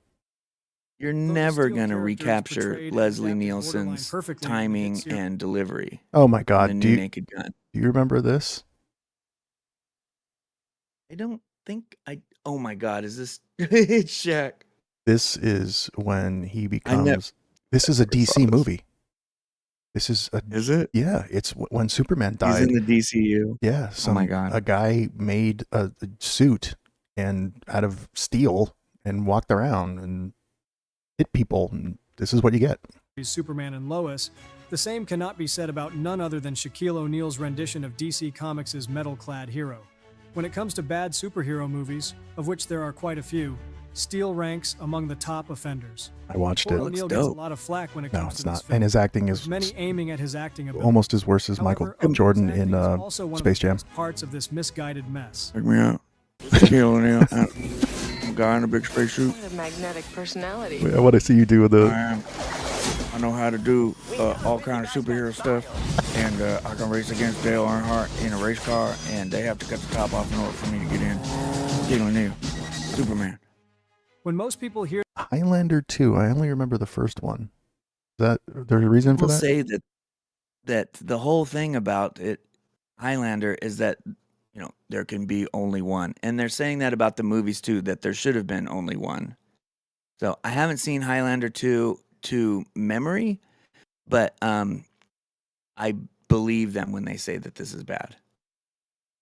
You're Though the never Steel going to characters recapture portrayed and Leslie adapted Nielsen's borderline perfectly in the timing hit series. and delivery. Oh my in God! the Do new you Naked Gun. remember this? I don't think oh my God, is this it's Shaq? This is when he never becomes. This is a saw DC this. movie. This is a. Is it? Yeah, it's when Superman He's died. in the DCU. Yeah, Oh my God. a guy made a suit and out of steel and walked around and hit people, and this is what you get. Superman and Lois, the same cannot be said about none other than Shaquille O'Neal's rendition of DC Comics' metal-clad hero. When it comes to bad superhero movies, of which there are quite a few, Steel ranks among the top offenders. I watched Poor it. O'Neal Looks gets a dope. lot of flack when it No, comes it's to this not. film, And his acting is with many aiming at his acting ability. almost as worse as Michael However, O'Neal's Jordan acting in is also one of Space the Jam. best parts of this misguided mess. Check me out. Shaquille O'Neal. I'm a guy in a big spacesuit. What a magnetic personality. I want to see you do the. I know how to do all kind of superhero stuff, and I can race against Dale Earnhardt in a race car, and they have to cut the top off in order for me to get in. Shaquille O'Neal, Superman. When most people hear Highlander 2. I only remember the first one. Is that there's a reason for People that? say that the whole thing about it, Highlander, is that there can be only one, and they're saying that about the movies too, that there should have been only one. So I haven't seen Highlander 2 to memory, but I believe them when they say that this is bad.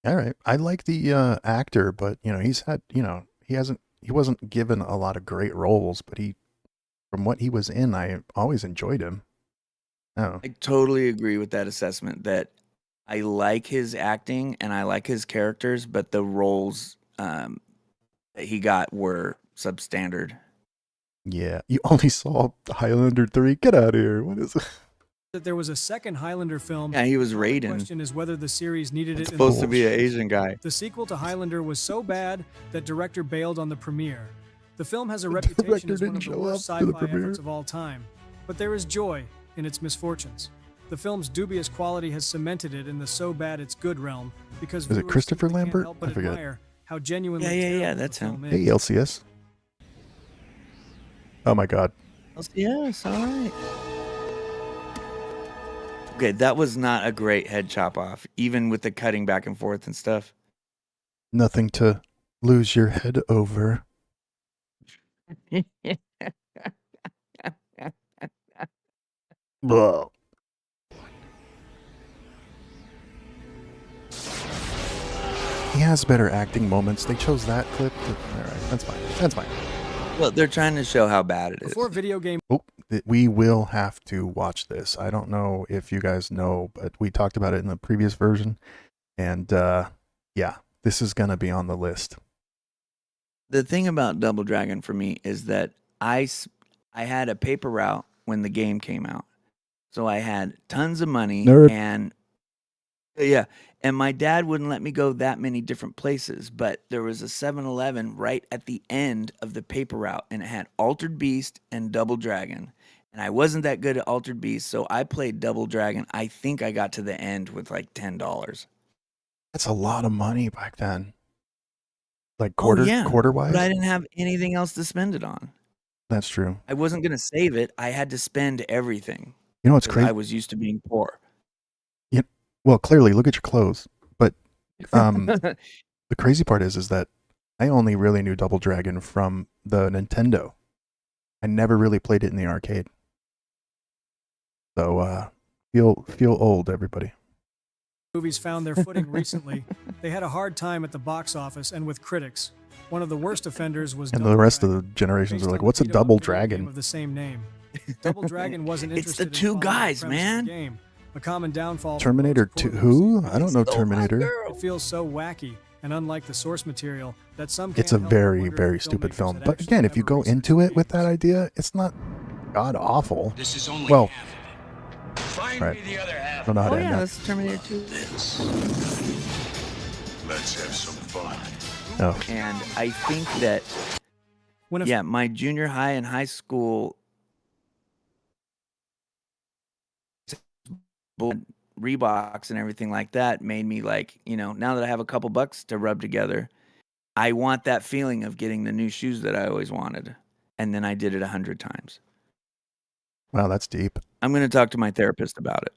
All right. I like the actor, but he's had he wasn't given a lot of great roles, but from what he was in, I always enjoyed him. Oh, I totally agree with that assessment that I like his acting and I like his characters, but the roles that he got were substandard. Yeah, you only saw Highlander 3. Get out of here. What is it? That there was a second Highlander film. Yeah, he was The Raiden. question is whether the series needed It's it. supposed in to be an Asian guy. The sequel to Highlander was so bad that director bailed on the premiere. The film has a reputation as one of the worst sci-fi efforts of all time, but there is joy in its misfortunes. The film's dubious quality has cemented it in the so bad it's good realm because Is it viewers Christopher simply can't Lambert? help but I forget. admire how genuinely Yeah, terrible that's the film him. Hey, is. LCS. Oh my God. Yes, all right. Okay, that was not a great head chop off, even with the cutting back and forth and stuff. Nothing to lose your head over. Blah. He has better acting moments. They chose that clip. All right, that's fine. That's fine. Well, they're trying to show how bad it is. Before video game Oh, we will have to watch this. I don't know if you guys know, but we talked about it in the previous version. And yeah, this is going to be on the list. The thing about Double Dragon for me is that I had a paper route when the game came out. So I had tons of money. Nerd. And yeah, and my dad wouldn't let me go that many different places, but there was a 7-Eleven right at the end of the paper route, and it had Altered Beast and Double Dragon. And I wasn't that good at Altered Beast, so I played Double Dragon. I think I got to the end with like $10. That's a lot of money back then. Like quarter wise? But I didn't have anything else to spend it on. That's true. I wasn't going to save it. I had to spend everything. You know what's 'cause crazy? I was used to being poor. Well, clearly, look at your clothes. But the crazy part is that I only really knew Double Dragon from the Nintendo. I never really played it in the arcade. So feel old, everybody. movies found their footing recently, they had a hard time at the box office and with critics. One of the worst offenders was And Double the rest Dragon, of the generations based are like, on what's a beat-em-up Double video game Dragon? of the same name. Double Dragon wasn't It's the interested two in following guys, the premise of the man. game. A common downfall for Terminator most 2? portals. Who? I don't know Terminator. It feels so wacky and unlike the source material that some It's can't a help but very, wonder very if stupid filmmakers film. had But actually again, if you ever go researched into the it with that games. idea, it's not god awful. This is only Well, half of it. Find right. me the other half. I don't know how Oh to end yeah, that. that's Terminator 2. Let's have some fun. Oh, And I think that When a yeah, my junior high and high school Reeboks and everything like that made me like, now that I have a couple bucks to rub together, I want that feeling of getting the new shoes that I always wanted. And then I did it 100 times. wow, that's deep. I'm going to talk to my therapist about it.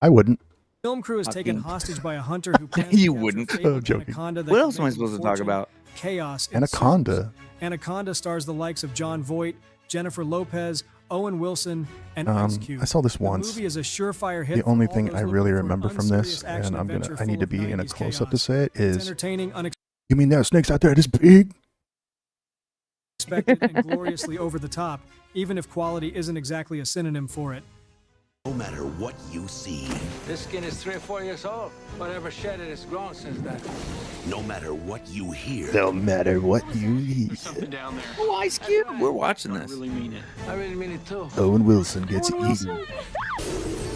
I wouldn't. film crew is taken Fucking- hostage by a hunter who plans You to capture wouldn't. a fabled I'm joking. anaconda that What could else am I make him a supposed to talk fortune. about? Chaos ensues. Anaconda. Anaconda stars the likes of John Voight, Jennifer Lopez, Owen Wilson, and Ice Cube. I saw this The once. movie is a surefire hit The for only all thing those I looking really for an remember from this, unserious action and adventure I need full to of be in a 90s close up to chaos. say it, It's is entertaining, you mean there are snakes out there this big? unexpected, and gloriously over the top, even if quality isn't exactly a synonym for it. No matter what you see, This skin is 3 or 4 years old. Whatever shed it has grown since then. no matter what you hear, No matter what you eat. Something down there. Oh, Ice Cube, we're watching I this. really mean it. I really mean it too. Owen Wilson gets eaten,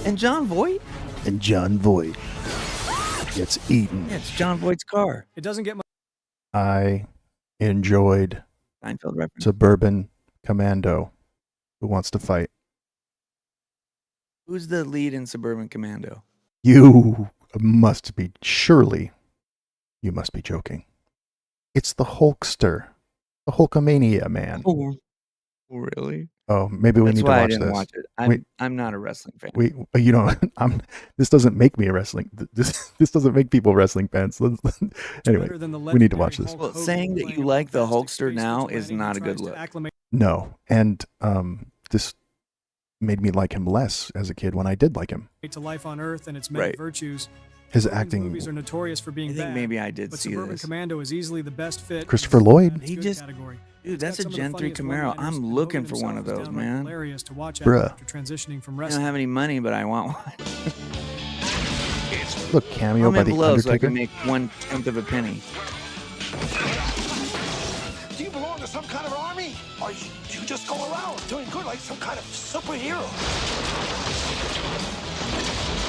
And John Voight? and John Voight gets eaten. Yeah, it's John Voight's car. It doesn't get much I enjoyed Seinfeld reference. Suburban Commando. Who wants to fight? Who's the lead in Suburban Commando? You must be, surely, you must be joking. It's the Hulkster, the Hulkamania man. Oh, really? Oh, maybe we That's need to why I watch didn't this. watch it. Wait. I'm not a wrestling fan. You know, this doesn't make me a wrestling. This doesn't make people wrestling fans. Anyway, better than the we need to watch legendary this. Hulk Well, Hogan saying that playing you a like the bombastic Hulkster space now vigilante is who not a tries good to look. acclimate No, and this made me like him less as a kid when I did like him. to life on Earth and its many Right. virtues. His Hogan's acting, movies are notorious for being I think bad, maybe I did but see Suburban this. Commando is easily the best fit. Christopher in the Lloyd. bad it's He good just- category. Dude, It's that's got a some of the Gen 3 funniest Camaro. one-liners, I'm and looking Hogan for one himself of is those, downright man. Hilarious to watch Bruh. after transitioning from I don't wrestling. have any money, but I want one. Look, cameo by Comment the below so I Undertaker. can make 1/10 of a penny. Do you belong to some kind of army? Or you just go around doing good like some kind of superhero?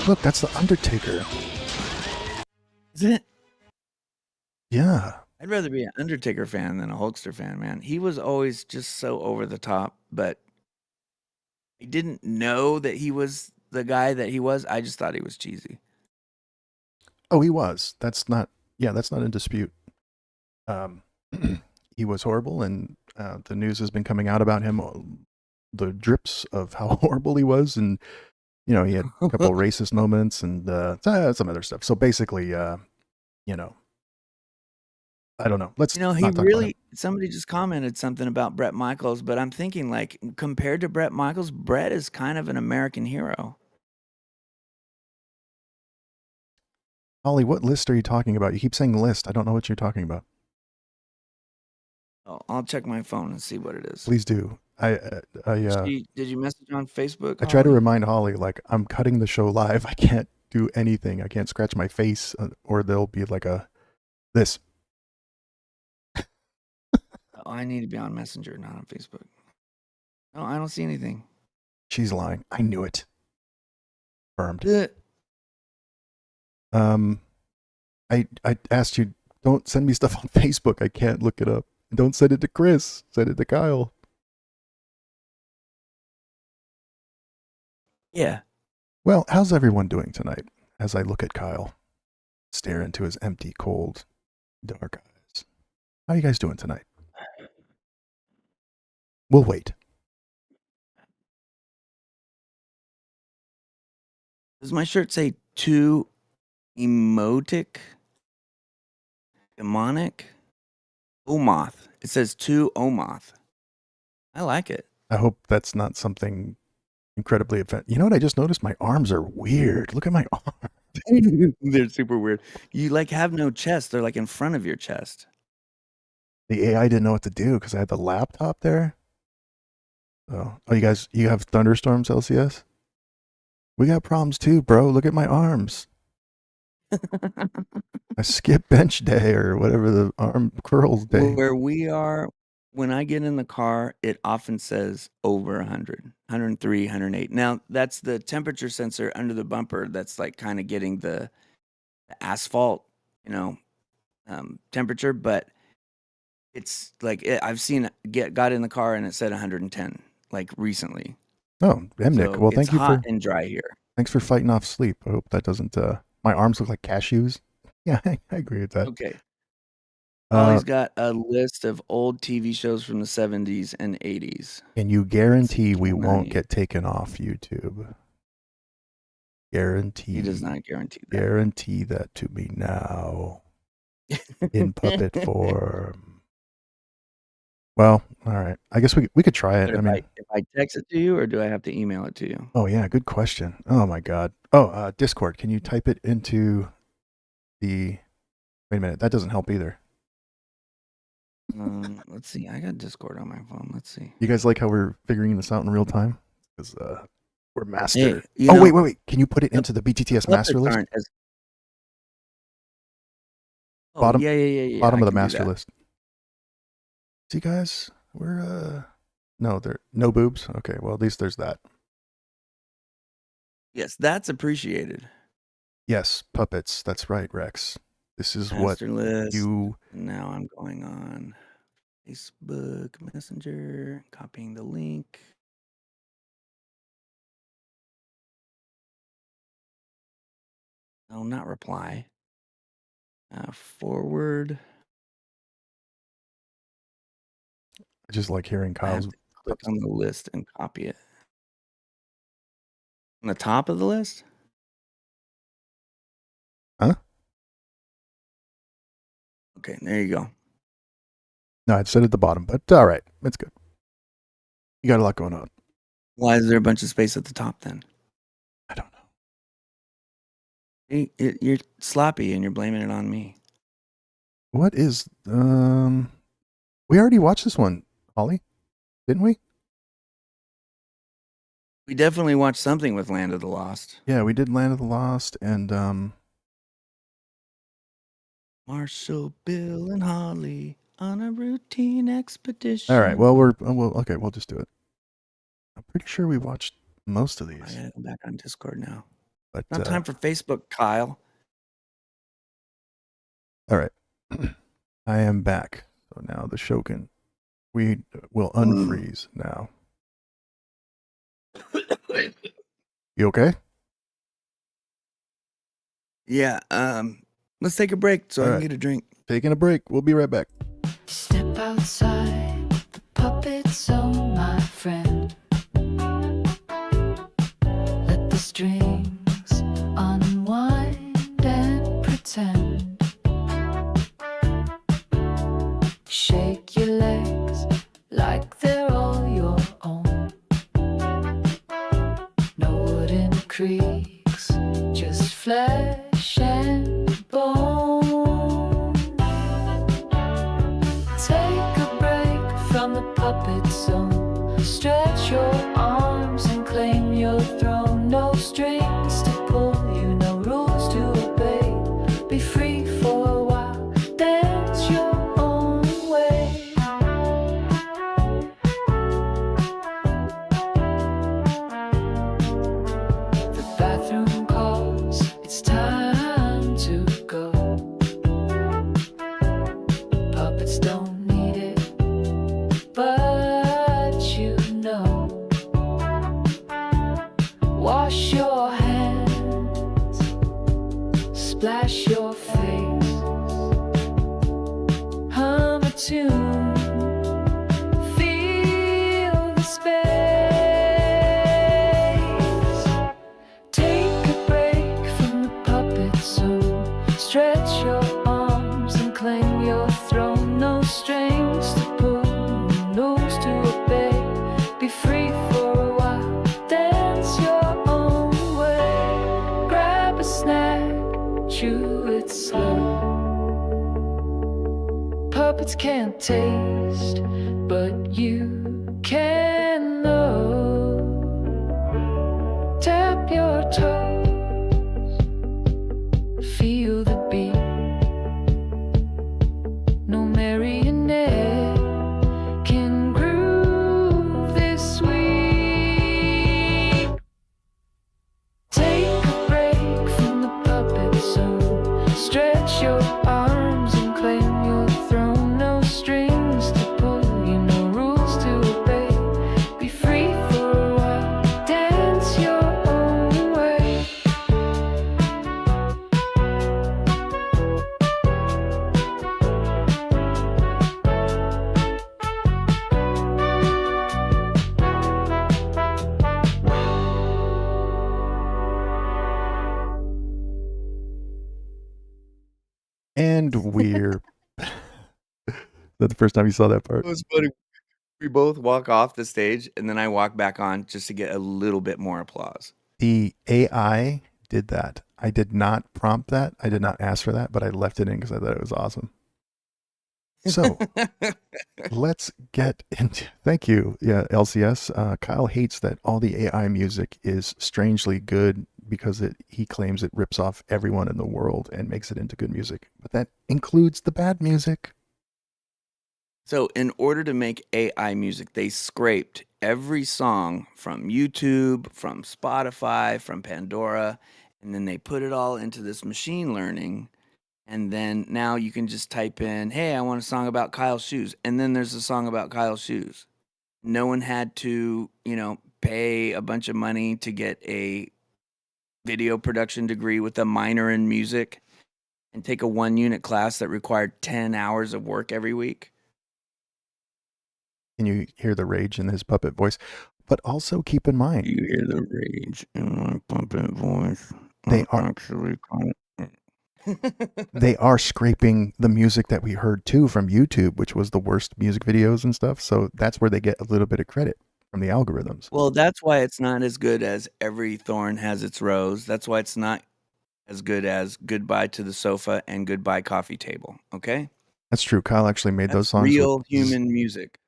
Look, that's the Undertaker. Is it? Yeah. I'd rather be an Undertaker fan than a Hulkster fan, man. He was always just so over the top, but I didn't know that he was the guy that he was. I just thought he was cheesy. Oh, he was. That's not in dispute. He was horrible, and the news has been coming out about him, the drips of how horrible he was, and he had a couple of racist moments and some other stuff. So basically, I don't know. Let's He not talk about really, him. somebody just commented something about Bret Michaels, but I'm thinking like compared to Bret Michaels, Bret is kind of an American hero. Ollie, what list are you talking about? You keep saying list. I don't know what you're talking about. Oh, I'll check my phone and see what it is. Please do. Did you message on Facebook? I try to Holly? remind Holly, like, I'm cutting the show live. I can't do anything. I can't scratch my face, or there'll be like this. Oh, I need to be on Messenger, not on Facebook. No, I don't see anything. She's lying. I knew it. Confirmed. I asked you, don't send me stuff on Facebook. I can't look it up. Don't send it to Chris. Send it to Kyle. Yeah. Well, how's everyone doing tonight? As I look at Kyle, stare into his empty, cold, dark eyes. How are you guys doing tonight? We'll wait. Does my shirt say too emotic? Demonic? Omoth. It says to Omoth. I like it. I hope that's not something incredibly offensive. You know what I just noticed? My arms are weird. Look at my arms. They're super weird. You like have no chest. They're like in front of your chest. The AI didn't know what to do because I had the laptop there. Oh, you have thunderstorms, LCS? We got problems too, bro. Look at my arms. I skip bench day or whatever the arm curls day. Where we are, when I get in the car, it often says over 100, 103, 108. Now, that's the temperature sensor under the bumper that's like kind of getting the asphalt, temperature, but it's like I've seen got in the car and it said 110 like recently. Oh, Nick. So Well, it's thank you hot for and dry here. thanks for fighting off sleep. I hope that doesn't my arms look like cashews. Yeah, I agree with that. Okay. Ollie's got a list of old TV shows from the 70s and 80s. And you guarantee we won't Nice. get taken off YouTube. Guarantee. He does not guarantee that. Guarantee that to me now. In puppet form. Well, all right. I guess we could try it. If I text it to you, or do I have to email it to you? Oh yeah, good question. Oh my God. Oh, Discord. Can you type it into the? Wait a minute. That doesn't help either. Let's see. I got Discord on my phone. Let's see. You guys like how we're figuring this out in real time? Because we're master. Hey, wait. Can you put it into the BTTS master list? Bottom, yeah. Bottom I of the can do master that. list. See, guys, we're no, there no boobs. Okay, well at least there's that. Yes, that's appreciated. Yes, puppets. That's right, Rex. This is Master what list. you. Now I'm going on Facebook Messenger, copying the link. No, not reply. Forward. I just like hearing I have Kyle's. to click on the list and copy it. On the top of the list? Huh? Okay, there you go. No, I'd said at the bottom, but all right, it's good. You got a lot going on. Why is there a bunch of space at the top then? I don't know. You're sloppy and you're blaming it on me. What is we already watched this one, Holly, didn't we? We definitely watched something with Land of the Lost. Yeah, we did Land of the Lost, and Marshall, Bill, and Holly on a routine expedition. All right. Well, okay. We'll just do it. I'm pretty sure we watched most of I these. gotta go back on Discord now. But Not time for Facebook, Kyle. All right. I am back. So now the show we will unfreeze now. You okay? Yeah. Let's take a break so I can get a drink. Taking a break. We'll be right back. Step outside the puppet zone, my friend. Let the strings unwind and pretend. Shake your legs like they're all your own. No wooden creaks, just flesh and bone. Take a break from the puppet zone. Stretch your arms and claim your throne. No strings to pull you, no rules to obey. Be free for a while, dance your own way. The bathroom calls, it's time to go. Puppets don't need it, but you know. Wash your hands, splash your face, hum a tune, feel the space. Take a break from the puppet zone. Stretch your arms and claim your throne. No strings to pull, no rules to obey. Be free for a while, dance your own way. Grab a snack, chew it slow. Puppets can't taste, but you can know. Tap your toes, feel the beat. No marionette can groove this sweet. Take a break from the puppet zone. Stretch your arms and claim your throne. No strings to pull you, no rules to obey. Be free for a while, dance your own way. And we're. Is that the first time you saw that part? It was funny. We both walk off the stage, and then I walk back on just to get a little bit more applause. The AI did that. I did not prompt that. I did not ask for that, but I left it in because I thought it was awesome. So let's get into. Thank you. Yeah, LCS. Kyle hates that all the AI music is strangely good because he claims it rips off everyone in the world and makes it into good music. But that includes the bad music. So in order to make AI music, they scraped every song from YouTube, from Spotify, from Pandora, and then they put it all into this machine learning. And then now you can just type in, hey, I want a song about Kyle's shoes. And then there's a song about Kyle's shoes. No one had to, pay a bunch of money to get a video production degree with a minor in music and take a 1-unit class that required 10 hours of work every week. Can you hear the rage in his puppet voice? But also keep in mind. You hear the rage in my puppet voice. They I'm are actually they are scraping the music that we heard too from YouTube, which was the worst music videos and stuff. So that's where they get a little bit of credit from the algorithms. Well, that's why it's not as good as Every Thorn Has Its Rose. That's why it's not as good as Goodbye to the Sofa and Goodbye Coffee Table. Okay? That's true. Kyle actually made those songs. Real with human music.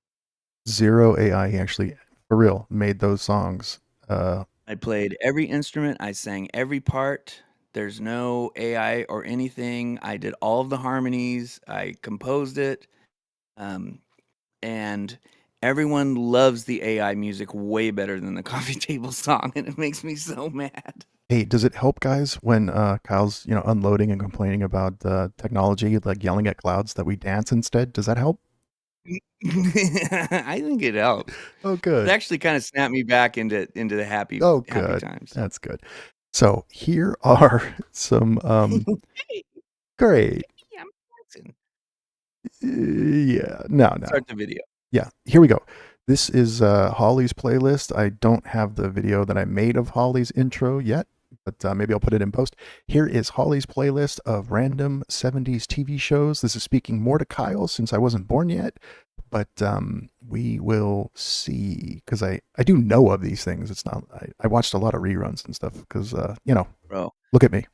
Zero AI. He actually, for real, made those songs. I played every instrument. I sang every part. There's no AI or anything. I did all of the harmonies. I composed it. And everyone loves the AI music way better than the coffee table song, and it makes me so mad. Hey, does it help, guys, when Kyle's unloading and complaining about technology, like yelling at clouds, that we dance instead? Does that help? I think it helps. Oh, It good. actually kind of snapped me back into the happy Good. times. That's good. So here are some Hey, great. I'm dancing. Yeah. No. Start the video. Yeah. Here we go. This is Holly's playlist. I don't have the video that I made of Holly's intro yet, but maybe I'll put it in post. Here is Holly's playlist of random 70s TV shows. This is speaking more to Kyle since I wasn't born yet, but we will see, because I do know of these things. It's not, I watched a lot of reruns and stuff because, Bro, look at me.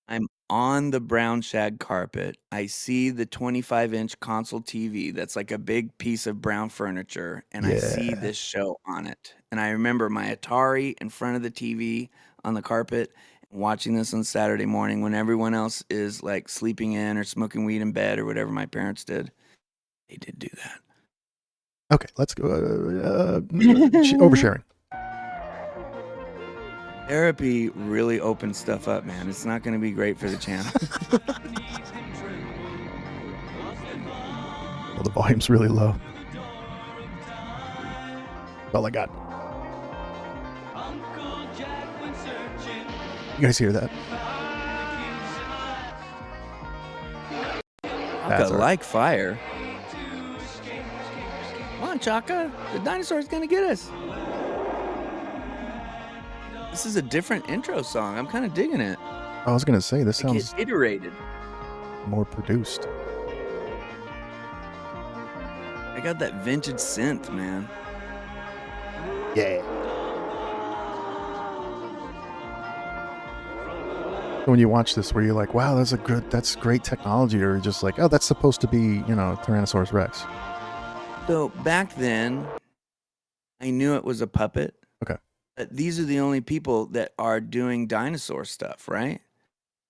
I'm on the brown shag carpet. I see the 25-inch console TV that's like a big piece of brown furniture, and I see Yeah. this show on it. And I remember my Atari in front of the TV on the carpet, watching this on Saturday morning when everyone else is like sleeping in or smoking weed in bed or whatever my parents did. They did do that. Okay, let's go. Oversharing. Therapy really opens stuff up, man. It's not going to be great for the channel. Well, the volume's really low. All I got. You guys hear that? Chaka like fire. Come on, Chaka. The dinosaur's going to get us. This is a different intro song. I'm kind of digging it. I was going to say, this sounds iterated. more produced. I got that vintage synth, man. Yeah. When you watch this, where you're like, wow, that's great technology, or just like, oh, that's supposed to be, Tyrannosaurus Rex. So back then, I knew it was a puppet. Okay. But these are the only people that are doing dinosaur stuff, right?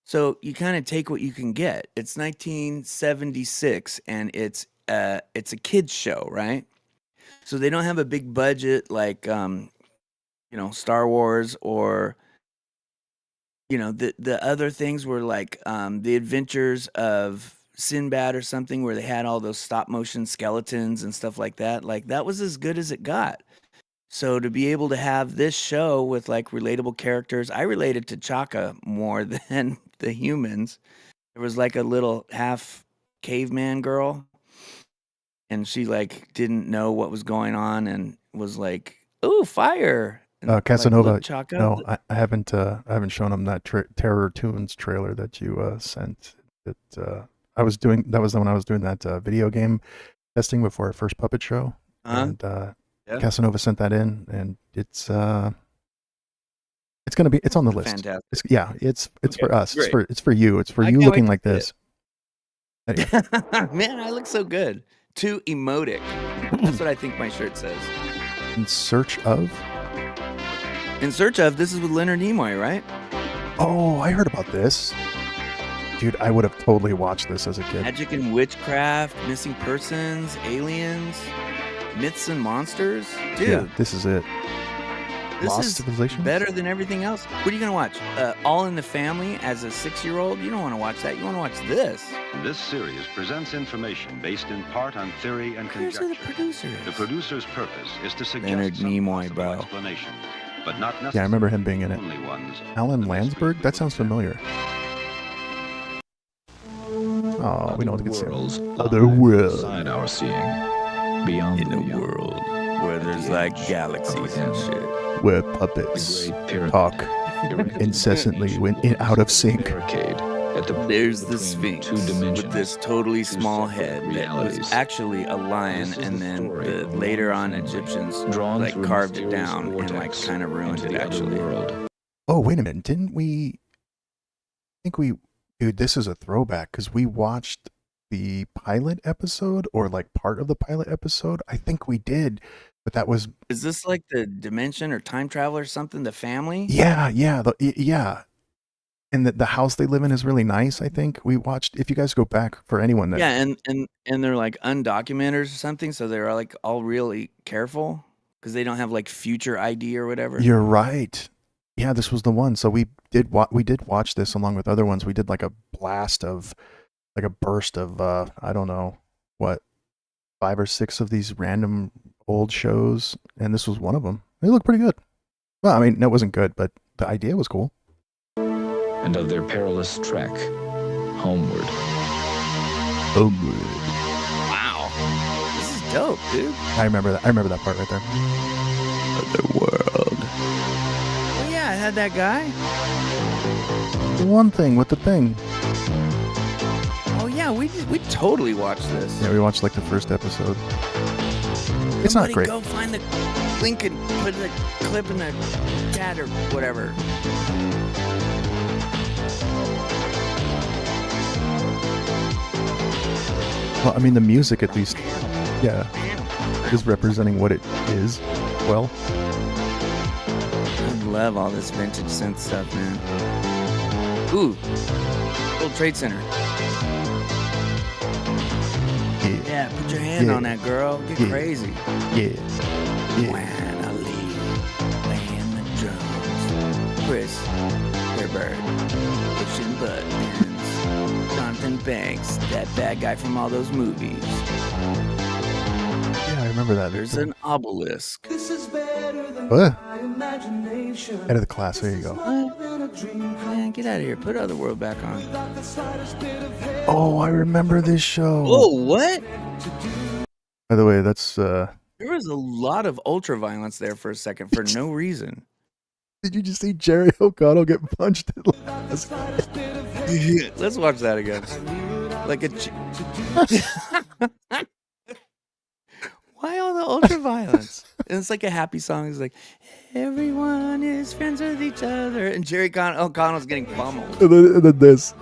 So you kind of take what you can get. It's 1976, and it's a kids show, right? So they don't have a big budget like Star Wars, or the other things were like the Adventures of Sinbad or something, where they had all those stop motion skeletons and stuff like that. Like, that was as good as it got. So to be able to have this show with like relatable characters, I related to Chaka more than the humans. There was like a little half caveman girl, and she like didn't know what was going on and was like, "Ooh, fire!" And, Casanova. like, Chaka. No, I haven't shown him that Terror Tunes trailer that you sent. That I was doing. That was when I was doing that video game testing before our first puppet show, and Yeah. Casanova sent that in, and it's on the list. Fantastic. It's for us. Great. It's for you. It's for I you can't looking wait like to see this. Anyway, Man, I look so good. Too emotic. That's what I think my shirt says. In search of. In search of. This is with Leonard Nimoy, right? Oh, I heard about this. Dude, I would have totally watched this as a kid. Magic and witchcraft, missing persons, aliens, myths and monsters. Dude, Yeah, this is it. this Lost is Civilizations? better than everything else. What are you going to watch? All in the Family as a 6-year-old? You don't want to watch that. You want to watch this. This series presents information based in part on theory and Here's conjecture. the producers. The producer's purpose is to suggest Leonard some Nimoy, possible bro. explanations, but not necessarily Yeah, I remember him being in it. only ones. Alan Landsberg? That sounds familiar. Oh, we know what to say. Other worlds. Beside our seeing, beyond In a world where there's like galaxies and shit. Where puppets talk incessantly when out of sync. There's the Sphinx with this totally small head that was actually a lion, and then the later on Egyptians like carved it down and like kind of ruined it actually. Oh, wait a minute. Didn't we... Dude, this is a throwback, because we watched the pilot episode, or like part of the pilot episode. I think we did, but that was... Is this like the dimension or time travel or something? The family? Yeah. And the house they live in is really nice. I think we watched. If you guys go back, for anyone that Yeah, and they're like undocumented or something, so they're like all really careful because they don't have like future ID or whatever. You're right. Yeah, this was the one. So we did watch this along with other ones. We did like a burst of I don't know what, 5 or 6 of these random old shows, and this was one of them. They look pretty good. Well, I mean, it wasn't good, but the idea was cool. And of their perilous trek homeward. Wow, this is dope, dude. I remember that. I remember that part right there. Other world. Oh yeah, I had that guy. The one thing with the thing. Oh yeah, we totally watched this. Yeah, we watched like the first episode. It's not great. Go find the link and put the clip in the chat or whatever. Well, I mean, the music at least, yeah, is representing what it is. Well, I love all this vintage synth stuff, man. Ooh, World Trade Center. Yeah, put your hand on that, girl. Get crazy. Yeah. When I leave, playing the drums. Chris, Bird, pushing buttons. Jonathan Banks, that bad guy from all those movies. Yeah, I remember that. There's an obelisk. What? Out of the class. There you go. Man, get out of here. Put Otherworld back on. Oh, I remember this show. Oh, what? By the way, that's There was a lot of ultra violence there for a second for no reason. Did you just see Jerry O'Connell get punched? Let's watch that again. Like a. Why all the ultra violence? And it's like a happy song. It's like everyone is friends with each other, and Jerry O'Connell's getting pummeled. And then this.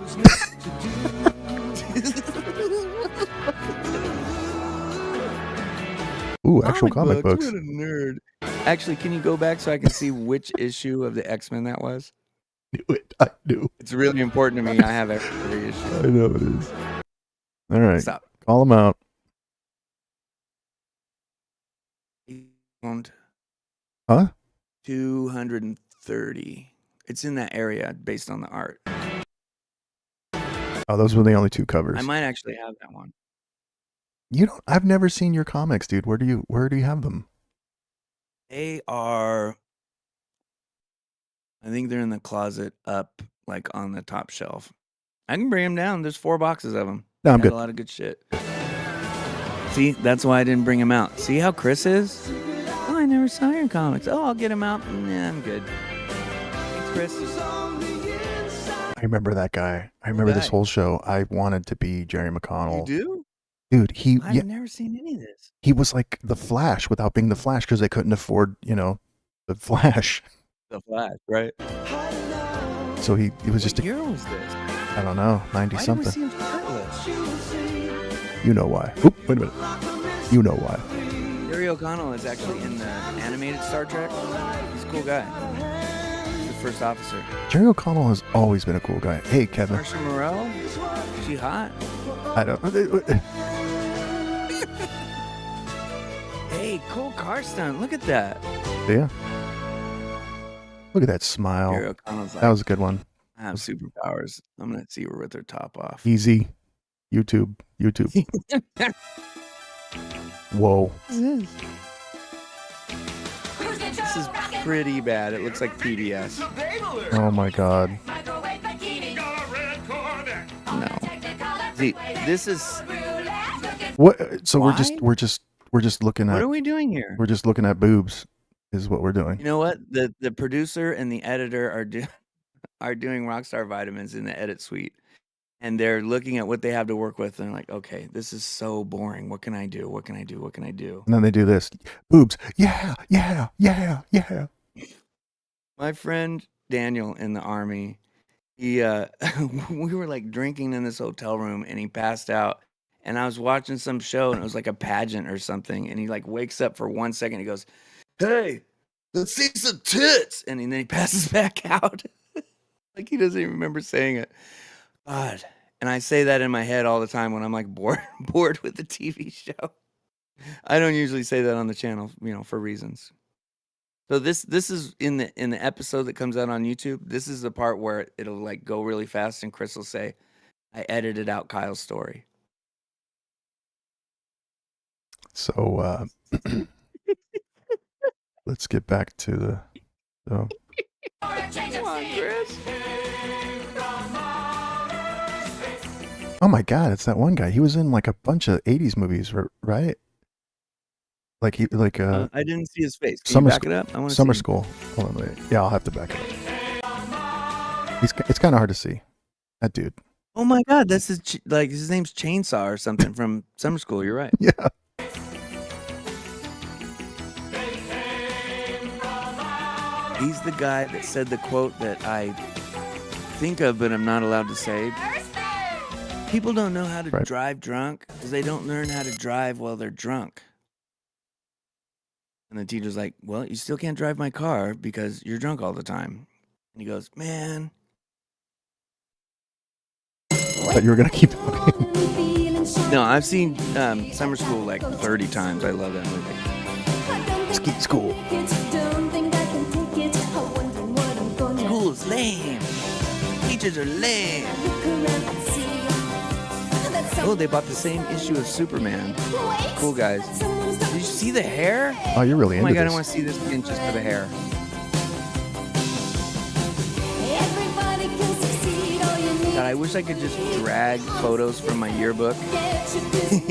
Ooh, actual comic books. What a nerd. Actually, can you go back so I can see which issue of the X-Men that was? I knew. It's really important to me. I have every issue. I know it is. All right. Stop. Call them out. Huh? 230. It's in that area based on the art. Oh, those were the only 2 covers. I might actually have that one. You don't. I've never seen your comics, dude. Where do you have them? They are. I think they're in the closet up, like on the top shelf. I can bring them down. There's 4 boxes of them. No, I'm Got good. a lot of good shit. See, that's why I didn't bring them out. See how Chris is? Oh, I never saw your comics. Oh, I'll get them out. Nah, I'm good. Thanks, Chris. I remember that guy. I remember this whole show. I wanted to be Jerry McConnell. You do? Dude, I've never seen any of this. He was like the Flash without being the Flash because they couldn't afford, the Flash. The Flash, right? So he was just What year was this? I don't know, 90 Why something. did we see him shirtless? You know why. Oop, wait a minute. You know why. Jerry O'Connell is actually in the animated Star Trek. He's a cool guy. He's the first officer. Jerry O'Connell has always been a cool guy. Hey, Kevin. Marsha Morell? Is she hot? I don't. Hey, cool car stunt. Look at that. Yeah. Look at that smile. Jerry O'Connell's like, That was a good one. I have superpowers. I'm going to see her with her top off. Easy. YouTube. Whoa. This is pretty bad. It looks like PBS. Oh my God. No. See, this is. What? So Why? we're just looking at. What are we doing here? We're just looking at boobs, is what we're doing. You know what? The producer and the editor are doing Rockstar Vitamins in the edit suite, and they're looking at what they have to work with, and they're like, okay, this is so boring. What can I do? What can I do? What can I do? And then they do this. Boobs. Yeah. My friend Daniel in the Army, he we were like drinking in this hotel room, and he passed out. And I was watching some show, and it was like a pageant or something. And he like wakes up for 1 second. He goes, "Hey, let's see some tits," and then he passes back out. Like he doesn't even remember saying it. God. And I say that in my head all the time when I'm like bored with the TV show. I don't usually say that on the channel, for reasons. So this is in the episode that comes out on YouTube. This is the part where it'll like go really fast and Chris will say, I edited out Kyle's story. So let's get back to the Come on, Chris. Oh my God, it's that one guy. He was in like a bunch of 80s movies, right? Like I didn't see his face. Can you back it up? I want to Summer see. School. Hold on, wait. Yeah, I'll have to back it up. It's kind of hard to see. That dude. Oh my God, that's his name's Chainsaw or something from Summer School. You're right. Yeah. He's the guy that said the quote that I think of, but I'm not allowed to say. People don't know how to drive drunk because they don't learn how to drive while they're drunk. And the teacher's like, well, you still can't drive my car because you're drunk all the time. And he goes, man. I thought you were going to keep talking. No, I've seen Summer School like 30 times. I love that movie. Skeet School. School's lame. Teachers are lame. Oh, they bought the same issue of Superman. Cool guys. Did you see the hair? Oh, you're really into Oh my God, this. I want to see this again just for the hair. God, I wish I could just drag photos from my yearbook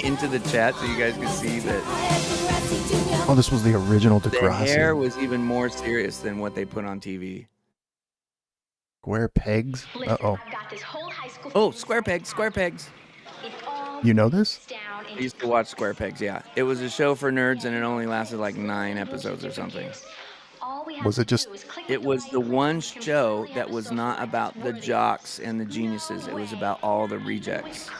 into the chat so you guys could see that Oh, this was the original the Degrassi. hair was even more serious than what they put on TV. Square pegs? Uh-oh. Oh, square pegs, square pegs. You know this? I used to watch Square Pegs, yeah. It was a show for nerds and it only lasted like 9 episodes or something. Was it just... It was the one show that was not about the jocks and the geniuses. It was about all the rejects.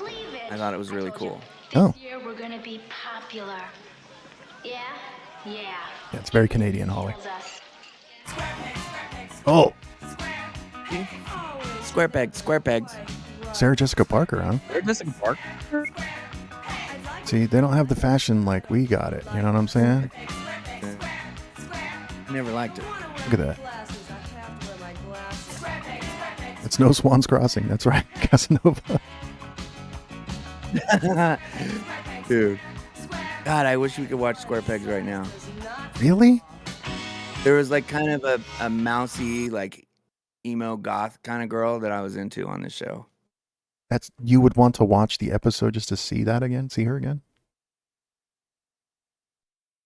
I thought it was really cool. Oh. This year we're gonna be popular. Yeah? Yeah. Yeah, it's very Canadian, Holly. Oh. Square pegs, square pegs. Sarah Jessica Parker, huh? Sarah Jessica Parker? See, they don't have the fashion like we got it. You know what I'm saying? Never liked it. Look at that. It's no Swan's Crossing. That's right. Casanova. Dude. God, I wish we could watch Square Pegs right now. Really? There was like kind of a mousy, like emo goth kind of girl that I was into on this show. You would want to watch the episode just to see that again? See her again?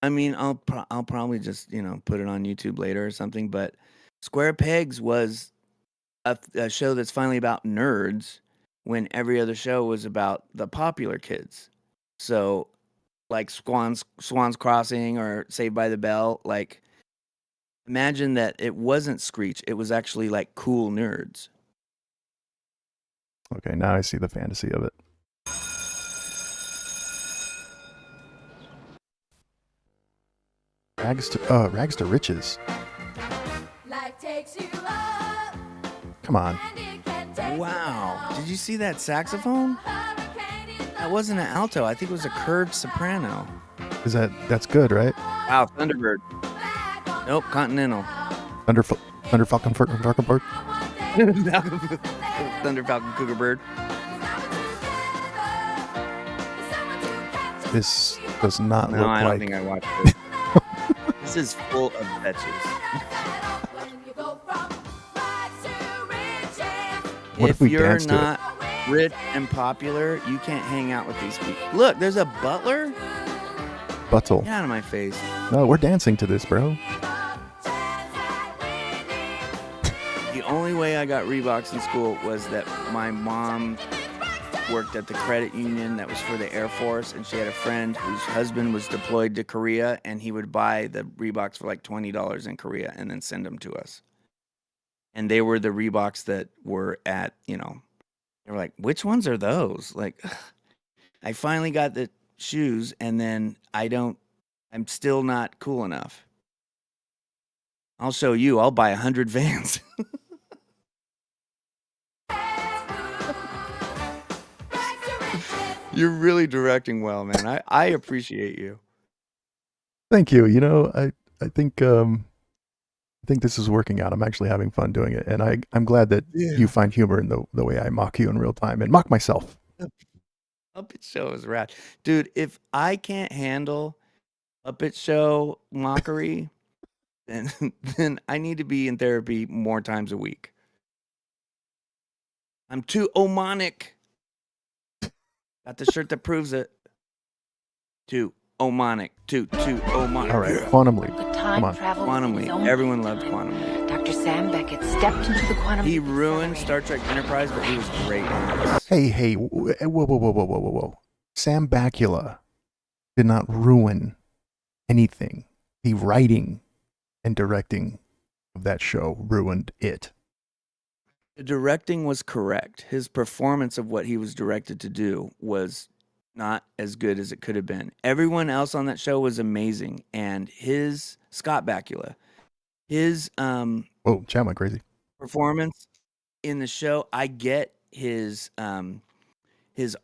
I mean, I'll probably just, put it on YouTube later or something, but Square Pegs was a show that's finally about nerds when every other show was about the popular kids. So like Swan's Crossing or Saved by the Bell, like imagine that it wasn't Screech, it was actually like cool nerds. Okay, now I see the fantasy of it. Rags to riches. Come on. Wow. Did you see that saxophone? That wasn't an alto. I think it was a curved soprano. That's good, right? Wow, Thunderbird. Nope, Continental. Thunder Falcon Bird. Thunder Falcon Cougar Bird. This does not look like... No, I don't think I watched it. This is full of bitches. What if we you're danced to it? not rich and popular, you can't hang out with these people. Look, there's a butler. Buttle. Get out of my face. No, we're dancing to this, bro. The only way I got Reeboks in school was that my mom worked at the credit union that was for the Air Force, and she had a friend whose husband was deployed to Korea, and he would buy the Reeboks for like $20 in Korea and then send them to us. And they were the Reeboks that were at, they were like, which ones are those? Like, I finally got the shoes, and then I'm still not cool enough. I'll show you. I'll buy 100 Vans. You're really directing well, man. I appreciate you. Thank you. I think this is working out. I'm actually having fun doing it, and I'm glad that you find humor in the way I mock you in real time and mock myself. Puppet Show is rad. Dude, if I can't handle Puppet Show mockery, then I need to be in therapy more times a week. I'm too omonic. Got the shirt that proves it. Too omonic. Too omonic. All right, Yeah. Quantum Leap. Good Come time on. travel. Quantum Leap. Everyone loved Quantum Leap. Dr. Sam Beckett stepped into the quantum He leap ruined accelerator. Star Trek Enterprise, but he was great in this. Hey, whoa. Sam Bakula did not ruin anything. The writing and directing of that show ruined it. The directing was correct. His performance of what he was directed to do was not as good as it could have been. Everyone else on that show was amazing, and Scott Bakula, his Whoa, chat went crazy. performance in the show, I get his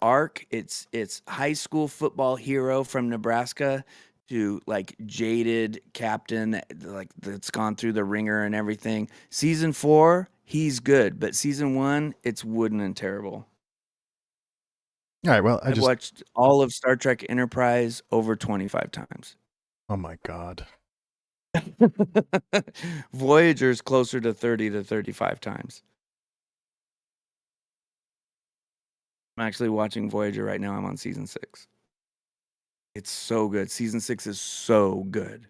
arc. It's high school football hero from Nebraska to like jaded captain that's gone through the ringer and everything. Season 4, he's good, but season 1, it's wooden and terrible. All right, well, I've watched all of Star Trek Enterprise over 25 times. Oh my God. Voyager's closer to 30 to 35 times. I'm actually watching Voyager right now. I'm on season 6. It's so good. Season 6 is so good.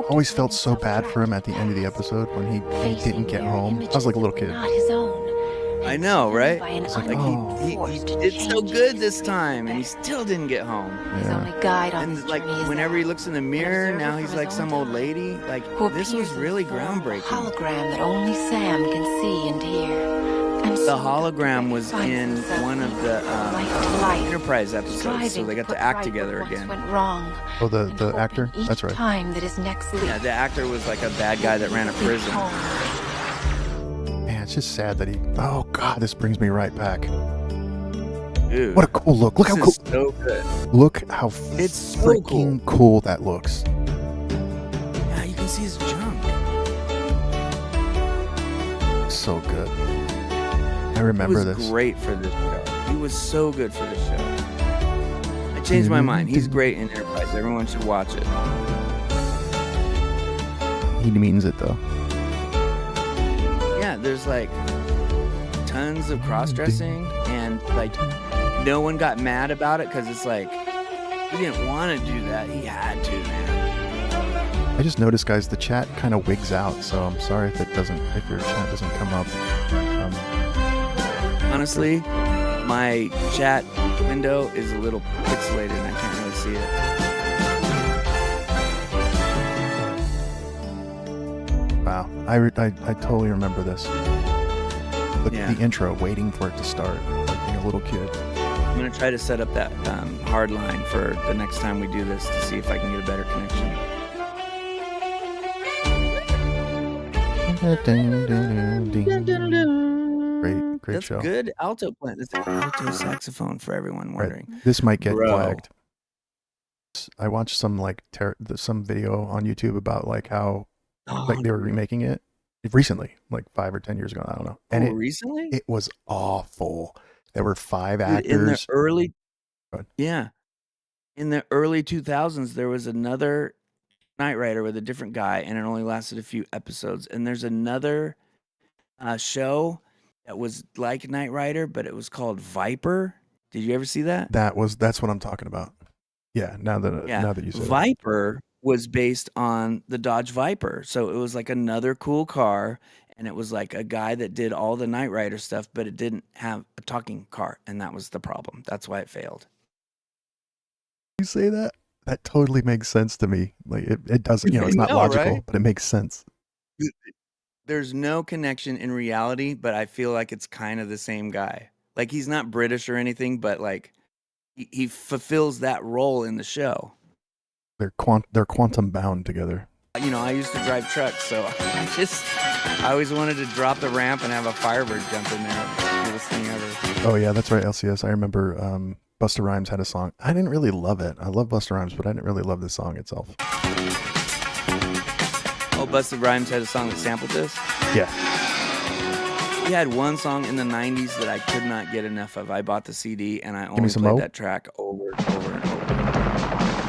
Always felt so bad for him at the end of the episode when he didn't get home. I was like a little kid. I know, right? It's like, he did so good this time, and he still didn't get home. Yeah. And like whenever he looks in the mirror, now he's like some old lady. Like this was really groundbreaking. Hologram that only Sam can see and hear. The hologram was in one of the Enterprise episodes, so they got to act together again. Oh, the actor? That's right. Time that is next leap. Yeah, the actor was like a bad guy that ran a prison. Man, it's just sad that he. Oh God, this brings me right back. Dude, what a cool look! Look how cool. So good. Look how it's so freaking cool that looks. Yeah, you can see his junk. So good. I remember this. He was great for this show. He was so good for this show. I changed my mind. He's great in Enterprise. Everyone should watch it. He means it though. Yeah, there's like tons of cross-dressing, and like no one got mad about it because it's like he didn't want to do that. He had to, man. I just noticed, guys, the chat kind of wigs out, so I'm sorry if your chat doesn't come up. Honestly, my chat window is a little pixelated and I can't really see it. Wow, I totally remember this. The intro, waiting for it to start, like being a little kid. I'm gonna try to set up that hard line for the next time we do this to see if I can get a better connection. Great That's show. good alto playing. That's an alto saxophone for everyone wondering. Right. This might get flagged. I watched some some video on YouTube about like how like they were remaking it recently, like 5 or 10 years ago. I don't know. And recently? It was awful. There were 5 Dude, actors. in the early, in the early 2000s, there was another Knight Rider with a different guy, and it only lasted a few episodes. And there's another show that was like Knight Rider, but it was called Viper. Did you ever see that? That's what I'm talking about. Yeah. Now that you said Viper was based on the Dodge Viper, so it was like another cool car, and it was like a guy that did all the Knight Rider stuff, but it didn't have a talking car, and that was the problem. That's why it failed. You say that? That totally makes sense to me. Like it doesn't, it's not logical, right? but it makes sense. There's no connection in reality, but I feel like it's kind of the same guy. Like he's not British or anything, but like he fulfills that role in the show. They're quantum bound together. You know, I used to drive trucks, so I always wanted to drop the ramp and have a Firebird jump in there. Coolest thing ever. Oh yeah, that's right, LCS. I remember Busta Rhymes had a song. I didn't really love it. I love Busta Rhymes, but I didn't really love the song itself. Oh, Busta Rhymes had a song that sampled this? Yeah. He had one song in the 90s that I could not get enough of. I bought the CD and I Me only Some played Mo? that track over and over and over.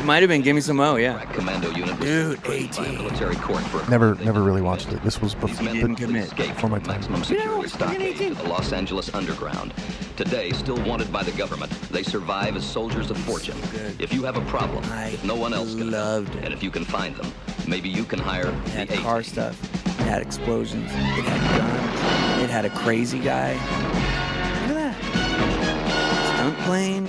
It might have been Gimme Some Mo, yeah. Commando unit was Dude, trained by a 18. military court for Never really watched it. This was These men didn't commit. escaped before my from time. maximum security stockade to the Los Angeles underground. Today, still wanted by the government, they survive as soldiers of fortune. If you have a problem, if no one else can help, and if you can find them, maybe you can hire It had the car A-Team. stuff. It had explosions. It had guns. It had a crazy guy. Look at that. Stunt plane.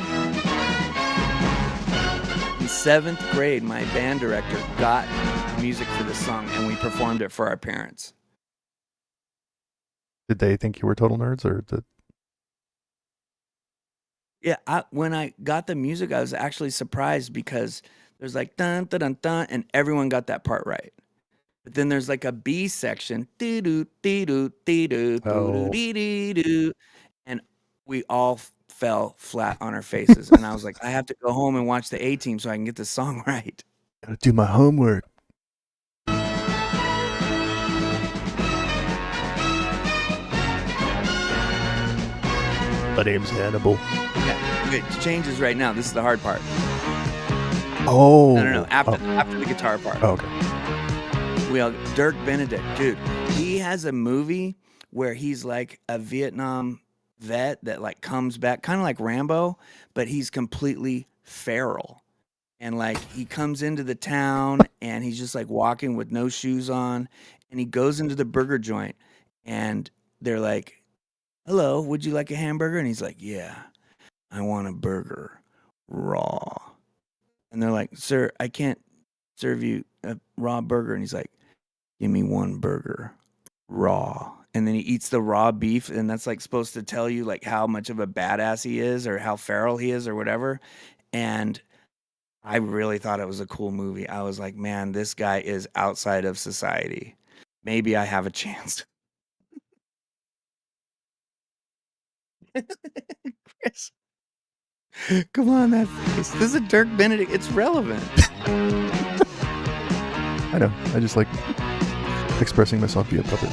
In 7th grade, my band director got music for this song, and we performed it for our parents. Did they think you were total nerds, or did? Yeah, when I got the music, I was actually surprised because there's like dun dun dun dun, and everyone got that part right. But then there's like a B section, doo doo doo doo doo doo doo doo doo, and we all fell flat on our faces. And I was like, I have to go home and watch the A-Team so I can get the song right. Gotta do my homework. My name's Hannibal. Yeah, it changes right now. This is the hard part. Oh. No. After the guitar part. Oh, okay. Dirk Benedict, dude. He has a movie where he's like a Vietnam vet that like comes back, kind of like Rambo, but he's completely feral. And like he comes into the town and he's just like walking with no shoes on, and he goes into the burger joint and they're like, "Hello, would you like a hamburger?" And he's like, "Yeah, I want a burger, raw." And they're like, "Sir, I can't serve you a raw burger." And he's like, "Give me one burger, raw." And then he eats the raw beef, and that's like supposed to tell you like how much of a badass he is or how feral he is or whatever. And I really thought it was a cool movie. I was like, man, this guy is outside of society. Maybe I have a chance. Chris. Come on, that face. This is a Dirk Benedict. It's relevant. I know. I just like expressing myself via puppet.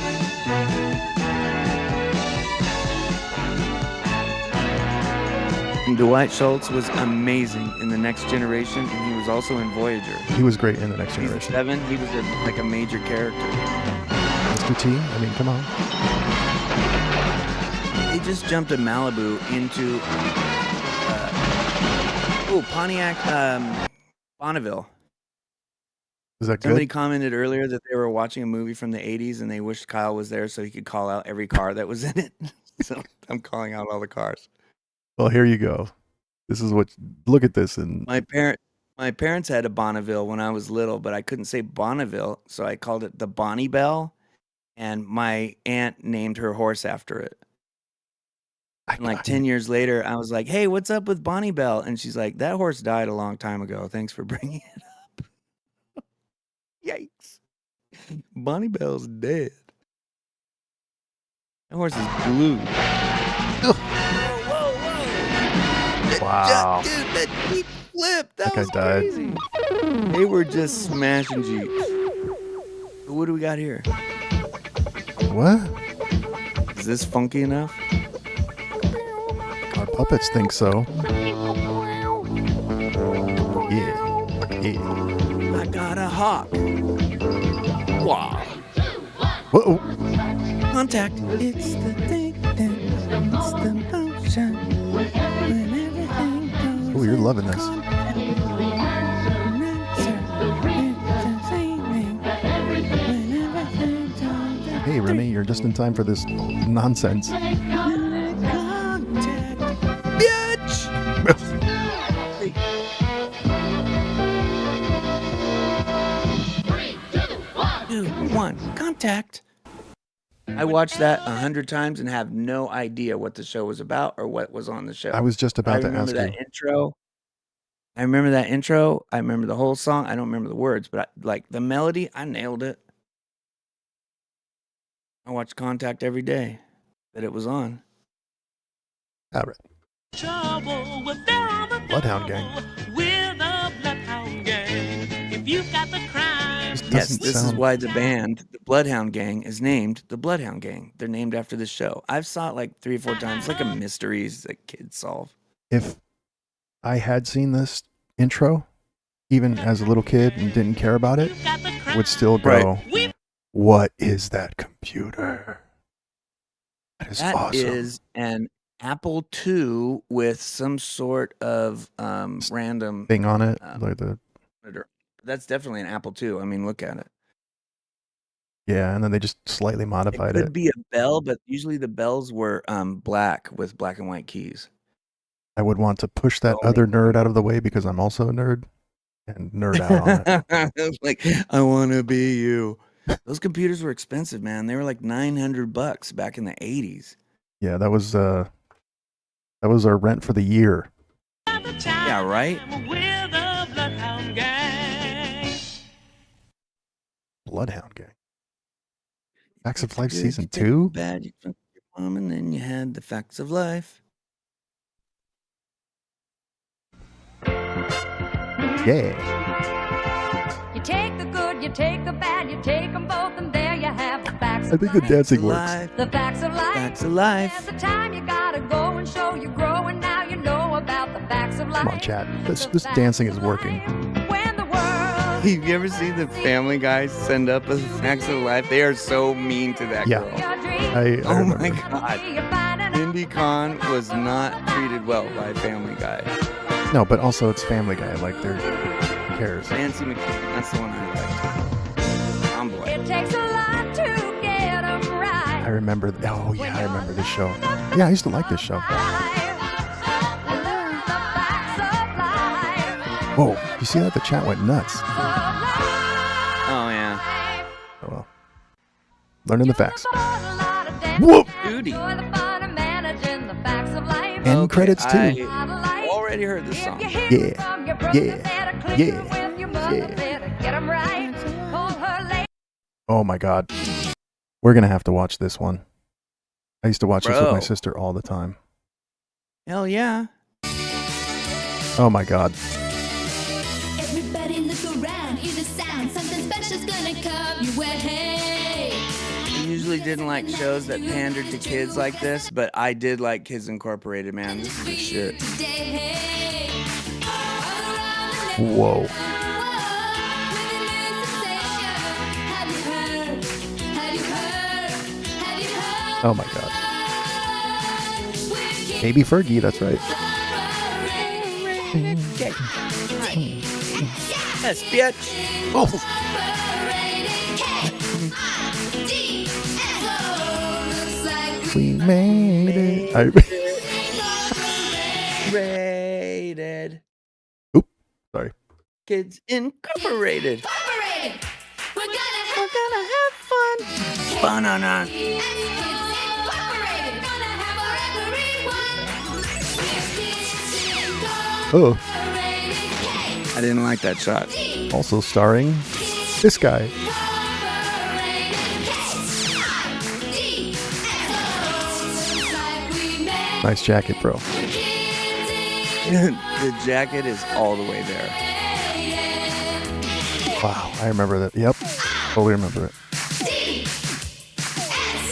And Dwight Schultz was amazing in The Next Generation, and he was also in Voyager. He was great in The Next Generation. Season 7, he was like a major character. Mr. T, I mean, come on. He just jumped to Malibu into Pontiac, Bonneville. Is that good? Somebody commented earlier that they were watching a movie from the 80s and they wished Kyle was there so he could call out every car that was in it. So I'm calling out all the cars. Well, here you go. This is what. Look at this. And My parents had a Bonneville when I was little, but I couldn't say Bonneville, so I called it the Bonnie Bell, and my aunt named her horse after it. And like 10 years later, I was like, "Hey, what's up with Bonnie Bell?" And she's like, "That horse died a long time ago. Thanks for bringing it up." Yikes. Bonnie Bell's dead. That horse is blue. wow. Dude, that Jeep flipped. That guy was died. crazy. They were just smashing Jeeps. So what do we got here? What? Is this funky enough? Our puppets think so. Yeah. I got a hawk. Wow. Whoa. Contact. It's the thing. It's the motion. When everything goes. Oh, you're loving this. Hey, Remy, you're just in time for this nonsense. Bitch! 3, 2, 1, contact. I watched that 100 times and have no idea what the show was about or what was on the show. I was just about to ask I remember that you. intro. I remember that intro. I remember the whole song. I don't remember the words, but like the melody, I nailed it. I watched Contact every day that it was on. All right. Bloodhound Gang. Yes, this is why the band, the Bloodhound Gang, is named the Bloodhound Gang. They're named after this show. I've saw it like 3 or 4 times. It's like a mysteries that kids solve. If I had seen this intro, even as a little kid and didn't care about it, I would still go, what is that computer? That is awesome. That is an Apple II with some sort of random thing on it. Like the monitor. That's definitely an Apple II. I mean, look at it. Yeah, and then they just slightly modified It could be a bell, but usually the bells were black with black and white keys. I would want to push that other nerd out of the way because I'm also a nerd and nerd out on it. Like, I want to be you. Those computers were expensive, man. They were like $900 back in the 80s. Yeah, that was our rent for the year. Yeah, right? Bloodhound Gang. Facts of Life Season 2? Bad, you took your mom, and then you had the Facts of Life. Yeah. You take the good, you take the bad, you take them both, and there you have the facts I think the dancing works. The facts of life. Facts of life. There's a time you gotta go and show you grow, and now you know about the facts of life. Come on, chat. This dancing is working. Have you ever seen the Family Guy send up a Facts of Life? They are so mean to that girl. I oh remember. my God. Mindy Kahn was not treated well by Family Guy. No, but also it's Family Guy. Like, who cares? Nancy McKeon, that's the one I liked. Tomboy. It takes a lot to get 'em right. I remember. Oh, yeah, I remember this show. Yeah, I used to like this show. Whoa, you see that? The chat went nuts. Oh, yeah. Oh, well. Learning the facts. Whoop! Duty. End credits, too. I already heard this song. Yeah. Oh, my God. We're going to have to watch this one. I used to watch this with my sister all the time. Hell yeah. Oh, my God. Everybody look around, hear the sound, something special's gonna come your way. I usually didn't like shows that pandered to kids like this, but I did like Kids Incorporated, man. This is the shit. Whoa. Oh my God. Baby Fergie, that's right. Yes, bitch. Oh. We made it. Rated. Oop. Sorry. Kids Incorporated. We're gonna have fun. Banana. Oh. I didn't like that shot. Also starring this guy. Nice jacket, bro. The jacket is all the way there. Wow, I remember that. Yep, totally remember it.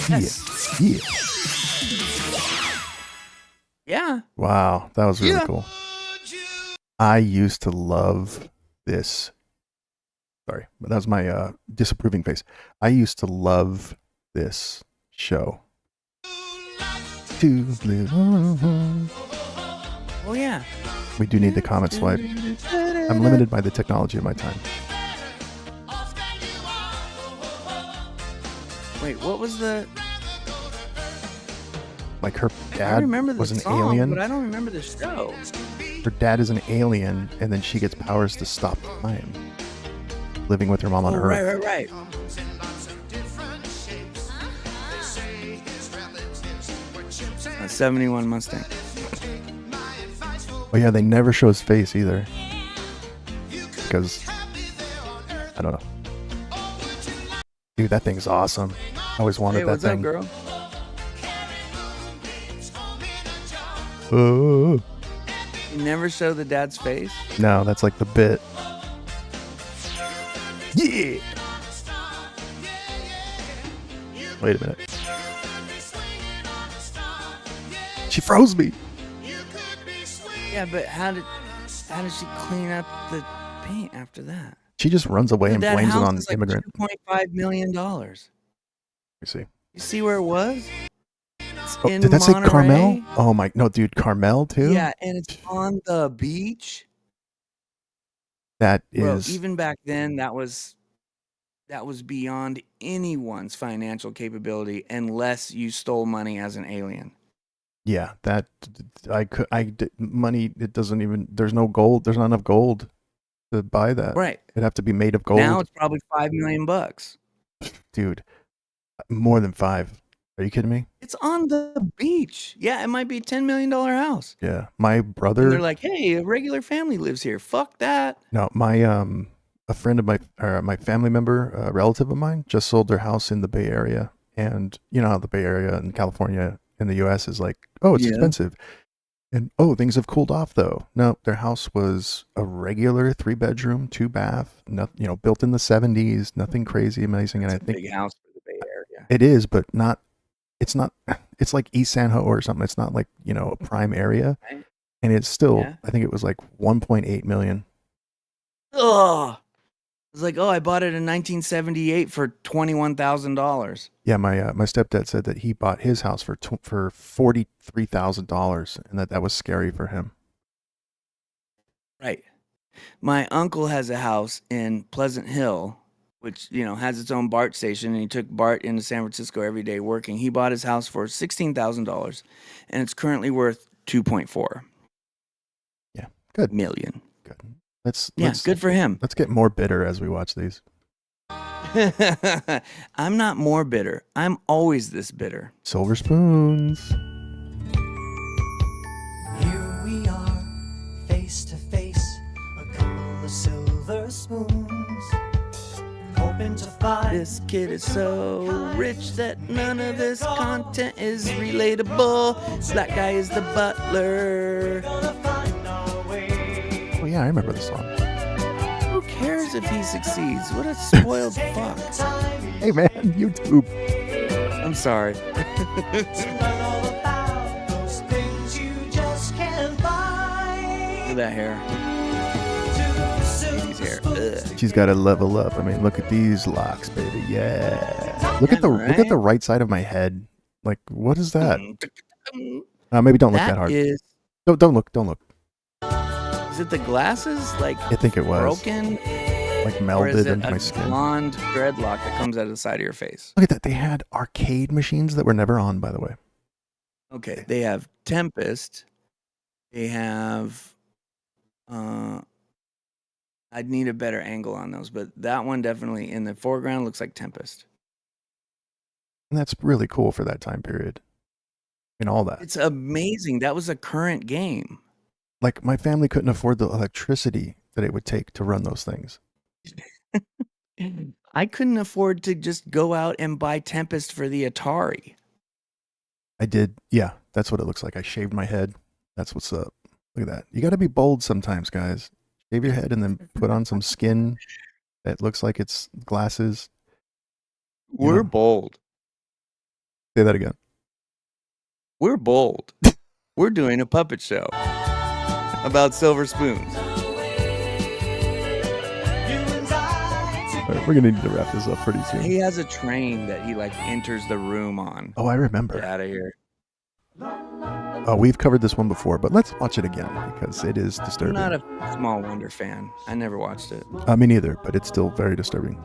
Yeah. Yeah. Wow, that was really cool. I used to love this. Sorry, but that was my disapproving face. I used to love this show. Two blue. Oh yeah. We do need the comment swipe. I'm limited by the technology of my time. Wait, what was the? Like her I dad remember the was an song, alien. but I don't remember the show. Her dad is an alien, and then she gets powers to stop time. Living with her mom on Earth. Right. A 71 Mustang. Oh yeah, they never show his face either. because I don't know. Dude, that thing's awesome. I always wanted Hey, that what's thing. up, girl? Oh. You never show the dad's face? No, that's like the bit. Yeah. Wait a minute. She froze me. Yeah, but how did she clean up the paint after that? She just runs away and That blames it house on is like immigrant. $2.5 million. Let me see. You see where it was? It's Oh, in did that say Monterey. Carmel? Oh my, no, dude, Carmel too? Yeah, and it's on the beach. That Bro, is, even back then, that was beyond anyone's financial capability unless you stole money as an alien. yeah, that, money, it doesn't even, there's no gold, there's not enough gold to buy that. Right. It'd have to be made of gold. Now it's probably $5 million. Dude, more than 5. Are you kidding me? It's on the beach. Yeah, it might be a $10 million house. Yeah, my brother. And they're like, hey, a regular family lives here. Fuck that. No, my a friend of my family member, a relative of mine, just sold their house in the Bay Area, and you know how the Bay Area in California in the U.S. is like, oh, it's expensive, and oh, things have cooled off though. No, their house was a regular 3-bedroom, 2-bath, built in the 70s, nothing crazy amazing, and I think big house for the Bay Area. it is, but not. It's not. It's like East San Jose or something. It's not like a prime area, and it's still. Yeah. I think it was like 1.8 million. Ugh. It's like, oh, I bought it in 1978 for $21,000. Yeah, my stepdad said that he bought his house for $43,000, and that was scary for him. Right. My uncle has a house in Pleasant Hill, which has its own BART station, and he took BART into San Francisco every day working. He bought his house for $16,000, and it's currently worth 2.4. Yeah, good. Million. Good. Let's good for him. Let's get more bitter as we watch these. I'm not more bitter. I'm always this bitter. Silver spoons. Here we are, face to face, a couple of silver spoons. Hoping to find this kid is so rich that none of this content is relatable. Black guy is the butler. Oh yeah, I remember the song. Who cares if he succeeds? What a spoiled fuck. Hey man, YouTube. I'm sorry. Look at that hair. His hair. Ugh. She's got to level up. I mean, look at these locks, baby. Yeah. Look at the right side of my head. Like, what is that? Maybe don't look that hard. Don't look. Is it the glasses? Like, I think it was broken, like melded or is it into a my skin. blonde dreadlock that comes out of the side of your face? Look at that. They had arcade machines that were never on, by the way. Okay, they have Tempest. They have. I'd need a better angle on those, but that one definitely in the foreground looks like Tempest. And that's really cool for that time period. And all that. It's amazing. That was a current game. Like, my family couldn't afford the electricity that it would take to run those things. I couldn't afford to just go out and buy Tempest for the Atari. I did. Yeah, that's what it looks like. I shaved my head. That's what's up. Look at that. You got to be bold sometimes, guys. Shave your head and then put on some skin that looks like it's glasses. We're bold. Say that again. We're bold. We're doing a puppet show about silver spoons. All right, we're going to need to wrap this up pretty soon. He has a train that he enters the room on. Oh, I remember. Get out of here. Oh, we've covered this one before, but let's watch it again because it is disturbing. I'm not a Small Wonder fan. I never watched it. Me neither, but it's still very disturbing.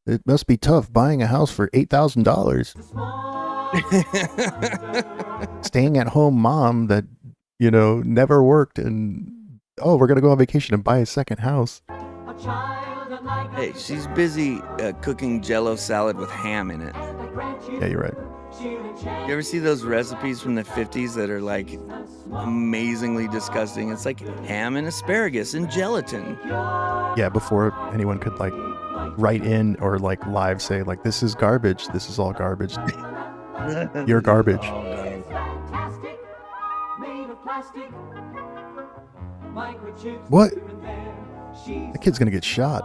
It must be tough buying a house for $8,000. Staying at home mom that, never worked and, oh, we're going to go on vacation and buy a second house. Hey, she's busy cooking Jell-O salad with ham in it. Yeah, you're right. You ever see those recipes from the 50s that are like amazingly disgusting? It's like ham and asparagus and gelatin. Yeah, before anyone could like write in or like live say like, this is garbage. This is all garbage. You're garbage. What? That kid's gonna get shot.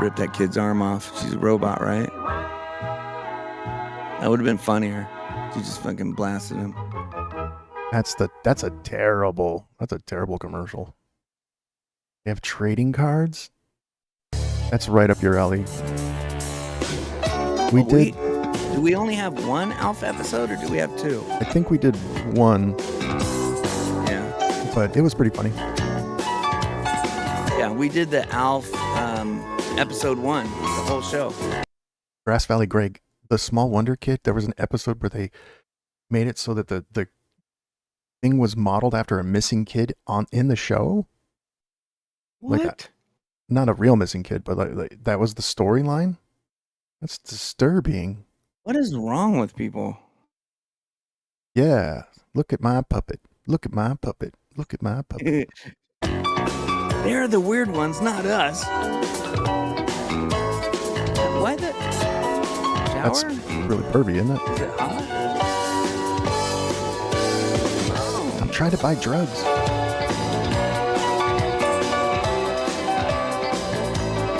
Rip that kid's arm off. She's a robot, right? That would have been funnier. She just fucking blasted him. That's a terrible commercial. They have trading cards? That's right up your alley. Do we only have one Alf episode or do we have two? I think we did one. Yeah. But it was pretty funny. Yeah, we did the Alf episode 1, the whole show. Grass Valley Greg, the Small Wonder Kid, there was an episode where they made it so that the thing was modeled after a missing kid in the show. What? Like not a real missing kid, but like that was the storyline. That's disturbing. What is wrong with people? Yeah. Look at my puppet. Look at my puppet. Look at my puppet. They're the weird ones, not us. Why the shower? That's really pervy, isn't it? Is it hot? I'm trying to buy drugs.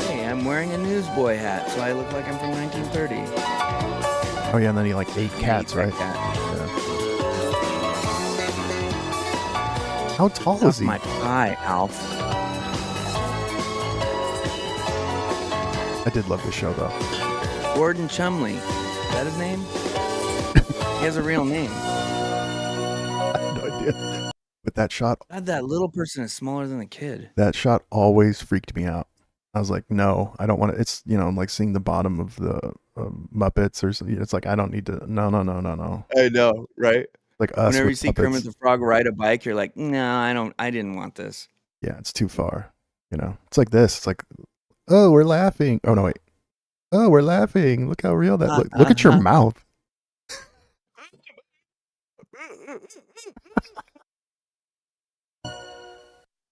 Hey, I'm wearing a newsboy hat, so I look like I'm from 1930. Oh yeah, and then he like ate cats, right? Cat. Yeah. How tall is he? My pie, Alf. I did love this show though. Gordon Chumley. Is that his name? He has a real name. I have no idea. But that shot. God, that little person is smaller than the kid. That shot always freaked me out. I was like, no, I don't want to. It's, like seeing the bottom of the Muppets or something. It's like, I don't need to. No. I know, right? Like us. Whenever you with see puppets. Kermit the Frog ride a bike, you're like, no, I didn't want this. Yeah, it's too far. It's like this. It's like, oh, we're laughing. Oh, no, wait. Oh, we're laughing. Look how real that look at your mouth.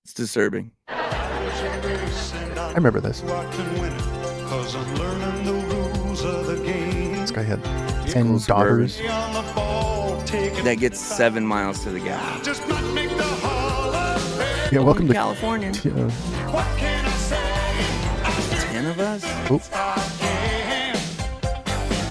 It's disturbing. I remember this. This guy had 10 daughters. That gets 7 miles to the gallon. Yeah, welcome to California. 10 of us?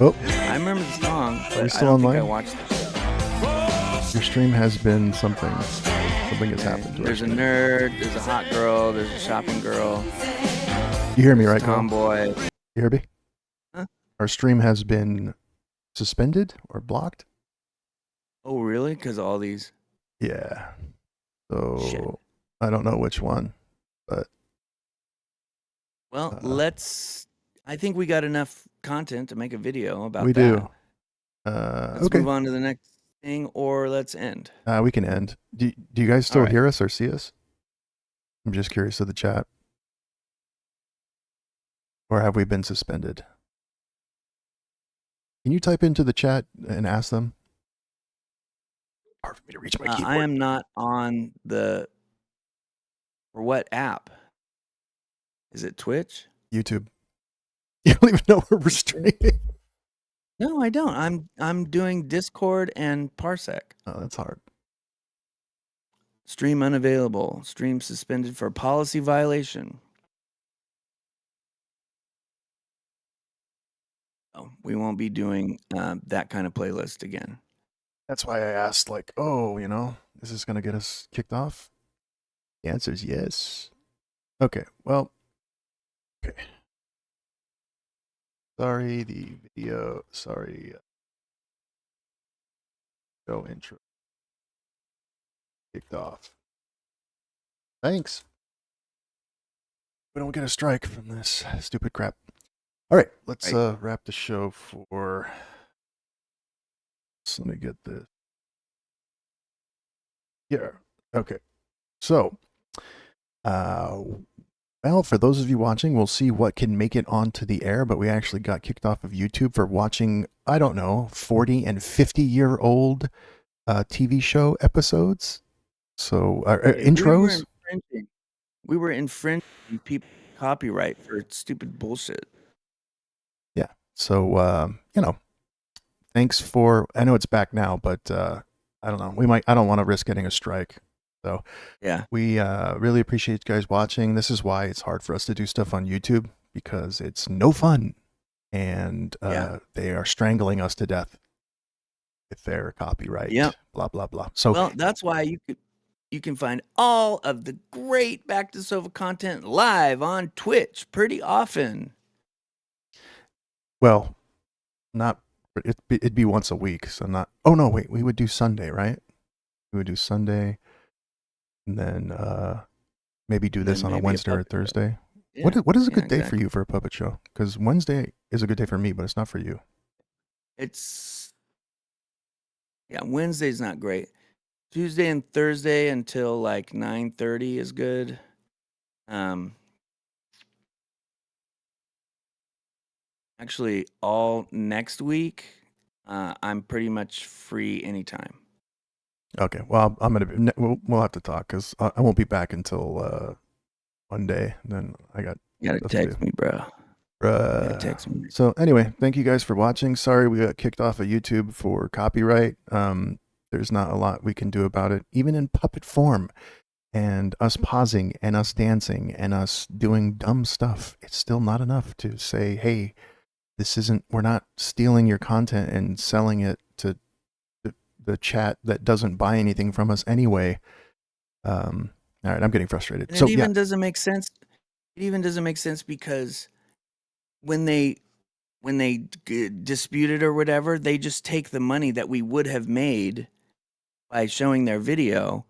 Oh. I remember the song, but Are you still I don't online? think I watched the show. Your stream has been something. Something has happened. To There's our a stream. nerd, there's a hot girl, there's a shopping girl. You hear me, right, Carl? Tomboy. You hear me? Huh? Our stream has been suspended or blocked. Oh, really? Because all these. Yeah. So Shit. I don't know which one, but Well, I think we got enough content to make a video about we that. do. Let's Okay. move on to the next thing, or let's end. We can end. Do you guys still All right. hear us or see us? I'm just curious of the chat. Or have we been suspended? Can you type into the chat and ask them? Hard for me to reach my keyboard. I am not on the. For what app? Is it Twitch? YouTube. You don't even know where we're streaming. No, I don't. I'm doing Discord and Parsec. Oh, that's hard. Stream unavailable. Stream suspended for policy violation. Oh, we won't be doing that kind of playlist again. That's why I asked, like, is this going to get us kicked off? The answer is yes. Okay, well, okay. Sorry, the video, show intro. Kicked off. Thanks. We don't get a strike from this stupid crap. All right, let's wrap the show for... So let me get this. Yeah. Okay. So, Well, for those of you watching, we'll see what can make it onto the air, but we actually got kicked off of YouTube for watching, I don't know, 40 and 50-year-old TV show episodes. So, intros. We were infringing people's copyright for stupid bullshit. Yeah. So, thanks for, I know it's back now, but I don't know. I don't want to risk getting a strike. So yeah, we really appreciate you guys watching. This is why it's hard for us to do stuff on YouTube, because it's no fun, and they are strangling us to death with their copyright. Yep. Blah blah blah. So well, that's why you can find all of the great Back to the Sofa content live on Twitch pretty often. Well, not it'd be once a week, so not. Oh no, wait, we would do Sunday, right? We would do Sunday. And then maybe do this on a Wednesday or Thursday. Yeah. What is a good day for you for a puppet show? Because Wednesday is a good day for me, but it's not for you. Wednesday's not great. Tuesday and Thursday until like 9:30 is good. Actually, all next week, I'm pretty much free anytime. Okay, well, we'll have to talk, because I won't be back until Monday. Then I got. You gotta text me, bro. Text me. So anyway, thank you guys for watching. Sorry we got kicked off of YouTube for copyright. There's not a lot we can do about it, even in puppet form. And us pausing and us dancing and us doing dumb stuff, it's still not enough to say, hey, we're not stealing your content and selling it to the chat that doesn't buy anything from us anyway. All right, I'm getting frustrated. And it even doesn't make sense. It even doesn't make sense because when they dispute it or whatever, they just take the money that we would have made by showing their video.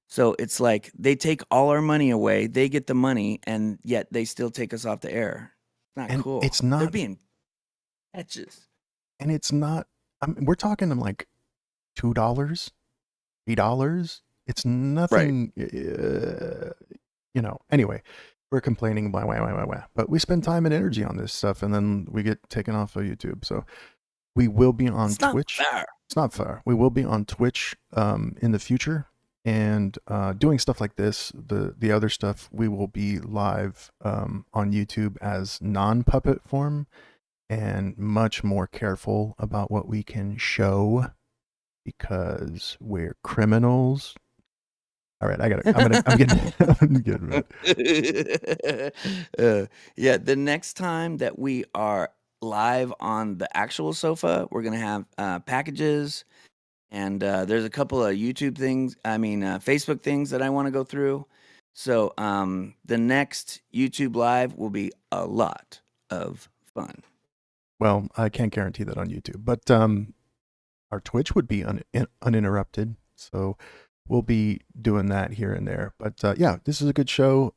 So it's like they take all our money away, they get the money, and yet they still take us off the air. It's not cool. It's not. They're being etches. And it's not. We're talking like $2, $3. It's nothing. Right. Anyway, we're complaining. Why? But we spend time and energy on this stuff, and then we get taken off of YouTube. So we will be on Twitch. It's not fair. We will be on Twitch in the future, and doing stuff like this. The other stuff we will be live on YouTube as non-puppet form, and much more careful about what we can show, because we're criminals. All right, I'm getting yeah, the next time that we are live on the actual sofa, we're going to have packages, and there's a couple of YouTube things, Facebook things that I want to go through. So the next YouTube live will be a lot of fun. Well, I can't guarantee that on YouTube, but our Twitch would be uninterrupted, so we'll be doing that here and there. But yeah, this is a good show.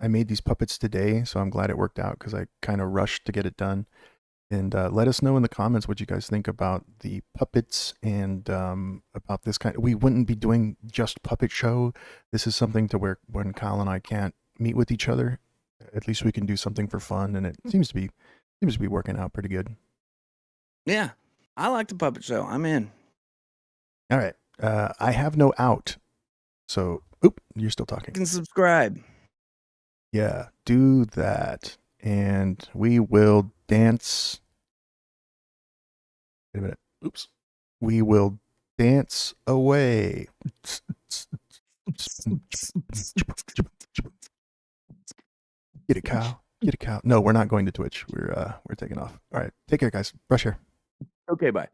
I made these puppets today, so I'm glad it worked out, because I kind of rushed to get it done. And let us know in the comments what you guys think about the puppets and about this kind. We wouldn't be doing just puppet show. This is something to where when Kyle and I can't meet with each other, at least we can do something for fun, and it seems to be working out pretty good. Yeah, I like the puppet show. I'm in. All right. I have no out. So, you're still talking. You can subscribe. Yeah, do that. And we will dance. Wait a minute. Oops. We will dance away. Get it, Kyle. Get it, Kyle. No, we're not going to Twitch. We're taking off. All right. Take care, guys. Brush hair. Okay, bye.